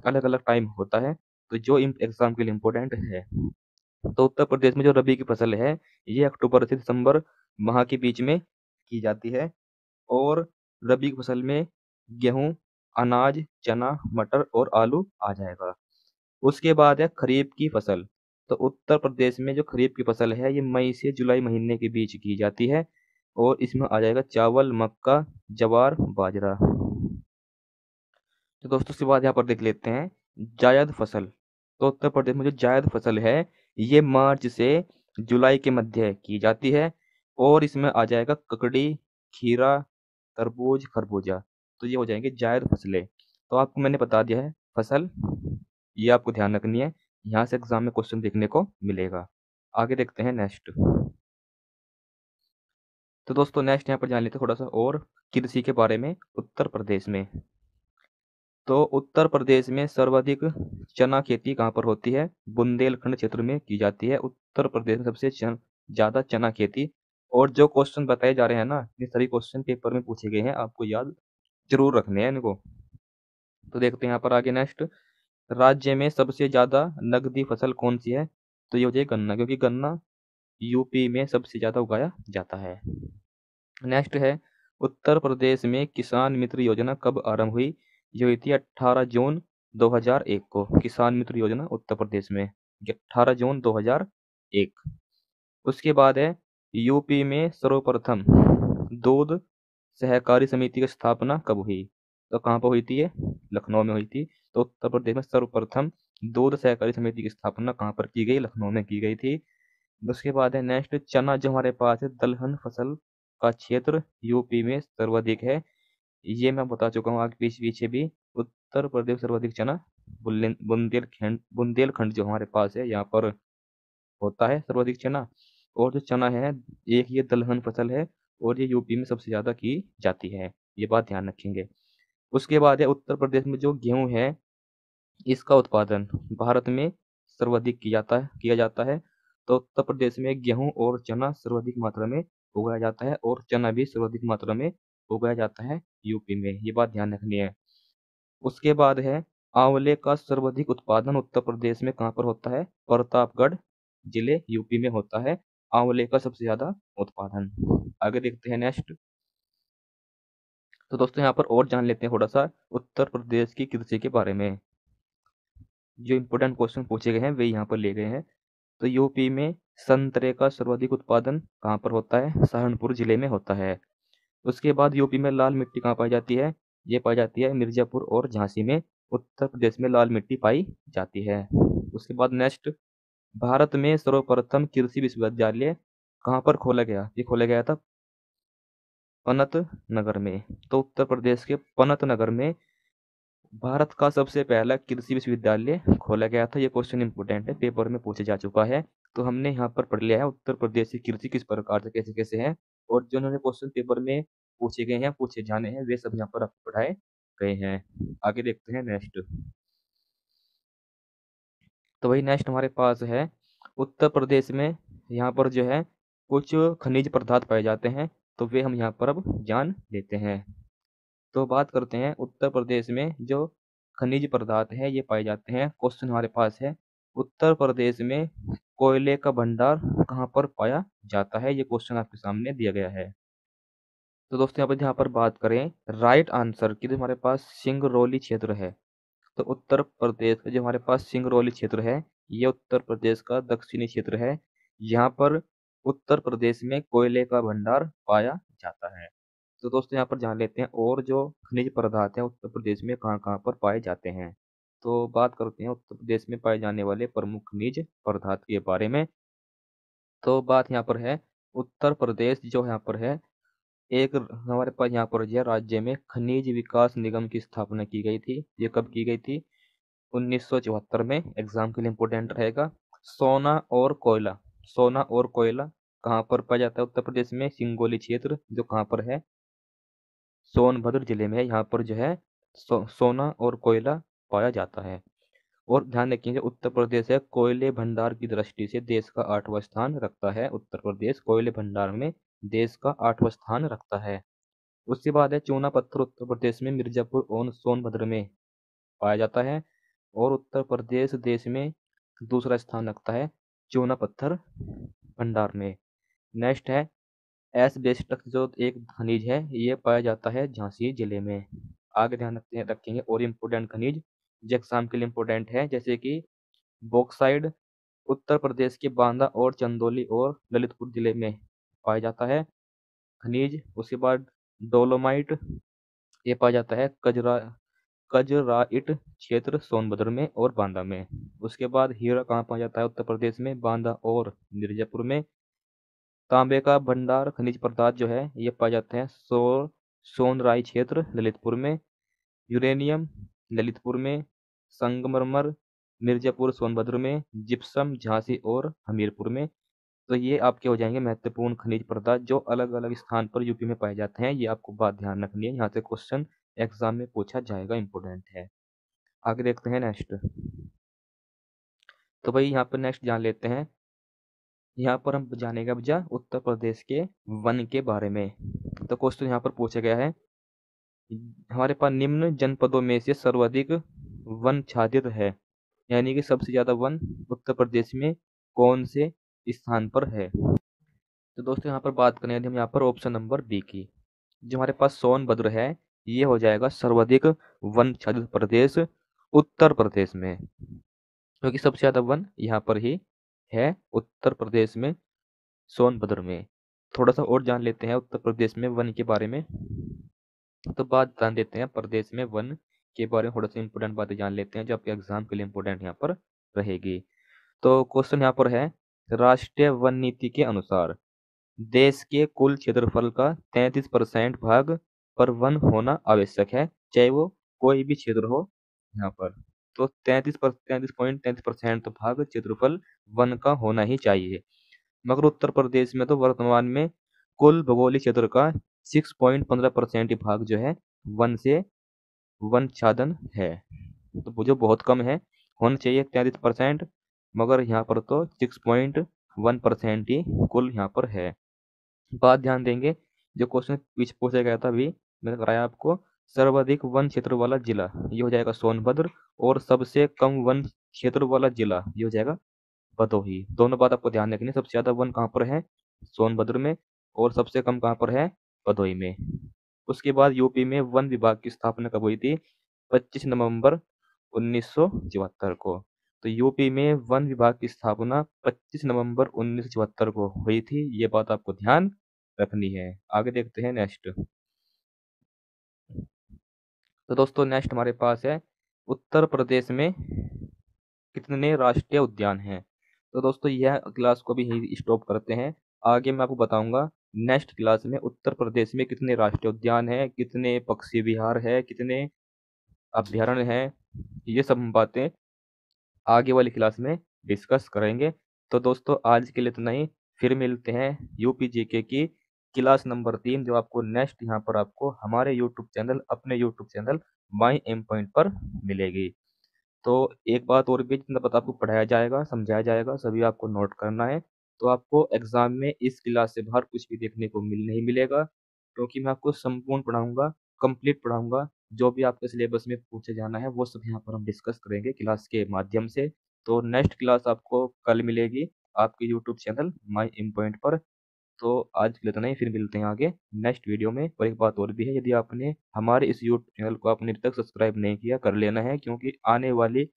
अलग अलग टाइम होता है। तो जो एग्जाम के लिए इम्पोर्टेंट है। तो उत्तर प्रदेश में जो रबी की फसल है ये अक्टूबर से दिसंबर माह के बीच में की जाती है। और रबी की फसल में गेहूं, अनाज, चना, मटर और आलू आ जाएगा। उसके बाद है खरीफ की फसल। तो उत्तर प्रदेश में जो खरीफ की फसल है ये मई से जुलाई महीने के बीच की जाती है। और इसमें आ जाएगा चावल, मक्का, ज्वार, बाजरा। तो दोस्तों उसके बाद यहाँ पर देख लेते हैं जायद फसल। तो उत्तर प्रदेश में जो जायद फसल है ये मार्च से जुलाई के मध्य की जाती है। और इसमें आ जाएगा ककड़ी, खीरा, तरबूज, खरबूजा। तो ये हो जाएंगे जायद फसलें। तो आपको मैंने बता दिया है फसल, ये आपको ध्यान रखनी है, यहाँ से एग्जाम में क्वेश्चन देखने को मिलेगा। आगे देखते हैं नेक्स्ट। तो दोस्तों नेक्स्ट यहाँ पर जान लेते हैं थोड़ा सा और कृषि के बारे में उत्तर प्रदेश में। तो उत्तर प्रदेश में सर्वाधिक चना खेती कहाँ पर होती है, बुंदेलखंड क्षेत्र में की जाती है। उत्तर प्रदेश में सबसे ज्यादा चना खेती। और जो क्वेश्चन बताए जा रहे हैं ना ये सभी क्वेश्चन पेपर में पूछे गए हैं, आपको याद जरूर रखने हैं इनको। तो देखते हैं यहाँ पर आगे नेक्स्ट। राज्य में सबसे ज्यादा नकदी फसल कौन सी है, तो ये हो जाए गन्ना, क्योंकि गन्ना यूपी में सबसे ज्यादा उगाया जाता है। नेक्स्ट है उत्तर प्रदेश में किसान मित्र योजना कब आरंभ हुई, ये हुई थी 18 जून 2001 को। किसान मित्र योजना उत्तर प्रदेश में 18 जून 2001। उसके बाद है यूपी में सर्वप्रथम दूध सहकारी समिति की स्थापना कब हुई, तो कहाँ पर हुई थी ये, लखनऊ में हुई थी। तो उत्तर प्रदेश में सर्वप्रथम दूध सहकारी समिति की स्थापना कहाँ पर की गई, लखनऊ में की गई थी। उसके बाद है नेक्स्ट चना जो हमारे पास है दलहन फसल का क्षेत्र यूपी में सर्वाधिक है। ये मैं बता चुका हूँ आगे पीछे पीछे भी। उत्तर प्रदेश सर्वाधिक चना बुंदेलखंड जो हमारे पास है यहाँ पर होता है सर्वाधिक चना, और जो चना है एक ये दलहन फसल है और ये यूपी में सबसे ज़्यादा की जाती है, ये बात ध्यान रखेंगे। उसके बाद है उत्तर प्रदेश में जो गेहूँ है इसका उत्पादन भारत में सर्वाधिक किया जाता है। तो उत्तर प्रदेश में गेहूं और चना सर्वाधिक मात्रा में उगाया जाता है और चना भी सर्वाधिक मात्रा में उगाया जाता है यूपी में, ये बात ध्यान रखनी है। उसके बाद है आंवले का सर्वाधिक उत्पादन उत्तर प्रदेश में कहाँ पर होता है? प्रतापगढ़ जिले यूपी में होता है आंवले का सबसे ज्यादा उत्पादन। आगे देखते हैं नेक्स्ट। तो दोस्तों यहाँ पर और जान लेते हैं थोड़ा सा उत्तर प्रदेश की कृषि के बारे में। जो इम्पोर्टेंट क्वेश्चन पूछे गए हैं वे यहाँ पर लिए गए हैं। तो यूपी में संतरे का सर्वाधिक उत्पादन कहाँ पर होता है? सहारनपुर जिले में होता है। उसके बाद यूपी में लाल मिट्टी कहाँ पाई जाती है? ये पाई जाती है मिर्जापुर और झांसी में। उत्तर प्रदेश में लाल मिट्टी पाई जाती है। उसके बाद नेक्स्ट, भारत में सर्वप्रथम कृषि विश्वविद्यालय कहाँ पर खोला गया? ये खोला गया था पनत नगर में। तो उत्तर प्रदेश के पनत नगर में भारत का सबसे पहला कृषि विश्वविद्यालय खोला गया था। ये क्वेश्चन इंपोर्टेंट है, पेपर में पूछा जा चुका है। तो हमने यहाँ पर पढ़ लिया है उत्तर प्रदेश की कृषि किस प्रकार से कैसे कैसे है, और जो उन्होंने क्वेश्चन पेपर में पूछे गए हैं पूछे जाने हैं वे सब यहाँ पर आपको पढ़ाए गए हैं। आगे देखते हैं नेक्स्ट। तो वही नेक्स्ट हमारे पास है उत्तर प्रदेश में यहाँ पर जो है कुछ खनिज पदार्थ पाए जाते हैं, तो वे हम यहाँ पर अब जान लेते हैं। तो बात करते हैं उत्तर प्रदेश में जो खनिज पदार्थ है ये पाए जाते हैं। क्वेश्चन हमारे पास है उत्तर प्रदेश में कोयले का भंडार कहाँ पर पाया जाता है? ये क्वेश्चन आपके सामने दिया गया है। तो दोस्तों यहाँ पर बात करें राइट आंसर की, तो हमारे पास सिंगरौली क्षेत्र है। तो उत्तर प्रदेश का जो हमारे पास सिंगरौली क्षेत्र है ये उत्तर प्रदेश का दक्षिणी क्षेत्र है। यहाँ पर उत्तर प्रदेश में कोयले का भंडार पाया जाता है। तो दोस्तों यहाँ पर जान लेते हैं और जो खनिज पदार्थ है उत्तर प्रदेश में कहाँ कहाँ पर पाए जाते हैं। तो बात करते हैं उत्तर प्रदेश में पाए जाने वाले प्रमुख खनिज पदार्थ के बारे में। तो बात यहाँ पर है उत्तर प्रदेश जो यहाँ पर है एक हमारे पास यहाँ पर जो है राज्य में खनिज विकास निगम की स्थापना की गई थी। ये कब की गई थी? 1974 में। एग्जाम के लिए इंपोर्टेंट रहेगा। सोना और कोयला, सोना और कोयला कहाँ पर पाया जाता है उत्तर प्रदेश में? सिंगोली क्षेत्र जो कहाँ पर है? सोनभद्र जिले में। यहाँ पर जो है सोना और कोयला पाया जाता है। और ध्यान रखें जो उत्तर प्रदेश है कोयले भंडार की दृष्टि से देश का 8वां स्थान रखता है। उत्तर प्रदेश कोयले भंडार में देश का 8वां स्थान रखता है। उसके बाद है चूना पत्थर उत्तर प्रदेश में मिर्जापुर और सोनभद्र में पाया जाता है। और उत्तर प्रदेश देश में दूसरा स्थान रखता है चूना पत्थर भंडार में। नेक्स्ट है एस्बेस्टस जो एक खनिज है ये पाया जाता है झांसी जिले में। आगे ध्यान रखेंगे और इम्पोर्टेंट खनिज जो एग्जाम के लिए इम्पोर्टेंट है जैसे कि बॉक्साइड उत्तर प्रदेश के बांदा और चंदौली और ललितपुर जिले में पाया जाता है खनिज। उसके बाद डोलोमाइट ये पाया जाता है कजराइट क्षेत्र सोनभद्र में और बांदा में। उसके बाद हीरा कहाँ पाया जाता है उत्तर प्रदेश में? बांदा और मिर्जापुर में। तांबे का भंडार खनिज पदार्थ जो है ये पाया जाता है सोनराई क्षेत्र ललितपुर में। यूरेनियम ललितपुर में। संगमरमर मिर्जापुर सोनभद्र में। जिप्सम झांसी और हमीरपुर में। तो ये आपके हो जाएंगे महत्वपूर्ण खनिज पदार्थ जो अलग अलग स्थान पर यूपी में पाए जाते हैं। ये आपको बात ध्यान रखनी है, यहाँ से क्वेश्चन एग्जाम में पूछा जाएगा, इंपोर्टेंट है। आगे देखते हैं नेक्स्ट। तो भाई यहाँ पर नेक्स्ट जान लेते हैं। यहाँ पर हम जानेंगे अब उत्तर प्रदेश के वन के बारे में। तो क्वेश्चन यहाँ पर पूछा गया है हमारे पास निम्न जनपदों में से सर्वाधिक वन छादित है, यानी कि सबसे ज्यादा वन उत्तर प्रदेश में कौन से स्थान पर है? तो दोस्तों यहाँ पर बात करें यदि हम यहाँ पर ऑप्शन नंबर बी की, जो हमारे पास सोनभद्र है ये हो जाएगा सर्वाधिक वन छादित प्रदेश उत्तर प्रदेश में, क्योंकि सबसे ज्यादा वन यहाँ पर ही है उत्तर प्रदेश में सोनभद्र में। थोड़ा सा और जान लेते हैं उत्तर प्रदेश में वन के बारे में। तो बात जान देते हैं प्रदेश में वन के बारे में, थोड़ा सा इंपोर्टेंट बातें जान लेते हैं जो आपके एग्जाम के लिए इंपोर्टेंट यहाँ पर रहेगी। तो क्वेश्चन यहाँ पर है राष्ट्रीय वन नीति के अनुसार देश के कुल क्षेत्रफल का 33% भाग पर वन होना आवश्यक है, चाहे वो कोई भी क्षेत्र हो यहाँ पर। तो 33.33% तो भाग क्षेत्रफल वन का होना ही चाहिए। मगर उत्तर प्रदेश में तो वर्तमान में कुल भौगोलिक क्षेत्र का 6.15% ही भाग जो है वन से वनच्छादन है। तो वो जो बहुत कम है, होना चाहिए 33%, मगर यहाँ पर तो 6.1% ही कुल यहाँ पर है। बात ध्यान देंगे, जो क्वेश्चन पीछे पूछा गया था अभी मैंने कराया आपको, सर्वाधिक वन क्षेत्र वाला जिला ये हो जाएगा सोनभद्र, और सबसे कम वन क्षेत्र वाला जिला ये हो जाएगा भदोही। दोनों बात आपको ध्यान रखनी है, सबसे ज्यादा वन कहाँ पर है, सोनभद्र में, और सबसे कम कहाँ पर है, भदोही में। उसके बाद यूपी में वन विभाग की स्थापना कब हुई थी, 25 नवंबर 1974 को। तो यूपी में वन विभाग की स्थापना 25 नवंबर 1974 को हुई थी, ये बात आपको ध्यान रखनी है। आगे देखते हैं नेक्स्ट। तो दोस्तों नेक्स्ट हमारे पास है, उत्तर प्रदेश में कितने राष्ट्रीय उद्यान हैं। तो दोस्तों यह क्लास को भी यही स्टॉप करते हैं, आगे मैं आपको बताऊंगा नेक्स्ट क्लास में उत्तर प्रदेश में कितने राष्ट्रीय उद्यान हैं, कितने पक्षी विहार है, कितने अभ्यारण्य हैं, ये सब बातें आगे वाली क्लास में डिस्कस करेंगे। तो दोस्तों आज के लिए इतना ही, फिर मिलते हैं यूपी जीके की क्लास नंबर 3, जो आपको नेक्स्ट यहाँ पर आपको हमारे यूट्यूब चैनल, अपने YouTube channel my M point पर मिलेगी। तो एक बात और भी, जितना पता आपको पढ़ाया जाएगा समझाया जाएगा सभी आपको नोट करना है। तो आपको एग्जाम में इस क्लास से बाहर कुछ भी देखने को नहीं मिलेगा, क्योंकि मैं आपको संपूर्ण पढ़ाऊंगा, कंप्लीट पढ़ाऊंगा। जो भी आपके सिलेबस में पूछे जाना है वो सब यहाँ पर हम डिस्कस करेंगे क्लास के माध्यम से। तो नेक्स्ट क्लास आपको कल मिलेगी आपके यूट्यूब चैनल माई इन पॉइंट पर। तो आज के लिए इतना ही, फिर मिलते हैं आगे नेक्स्ट वीडियो में। और एक बात और भी है, यदि आपने हमारे इस यूट्यूब चैनल को आपने अभी तक सब्सक्राइब नहीं किया, कर लेना है, क्योंकि आने वाली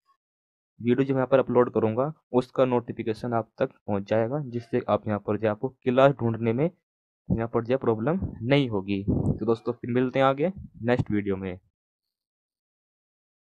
वीडियो जो मैं यहाँ पर अपलोड करूँगा उसका नोटिफिकेशन आप तक पहुँच जाएगा, जिससे आप यहाँ पर जो आपको क्लास ढूंढने में यहाँ पर जो प्रॉब्लम नहीं होगी। तो दोस्तों फिर मिलते हैं आगे नेक्स्ट वीडियो में।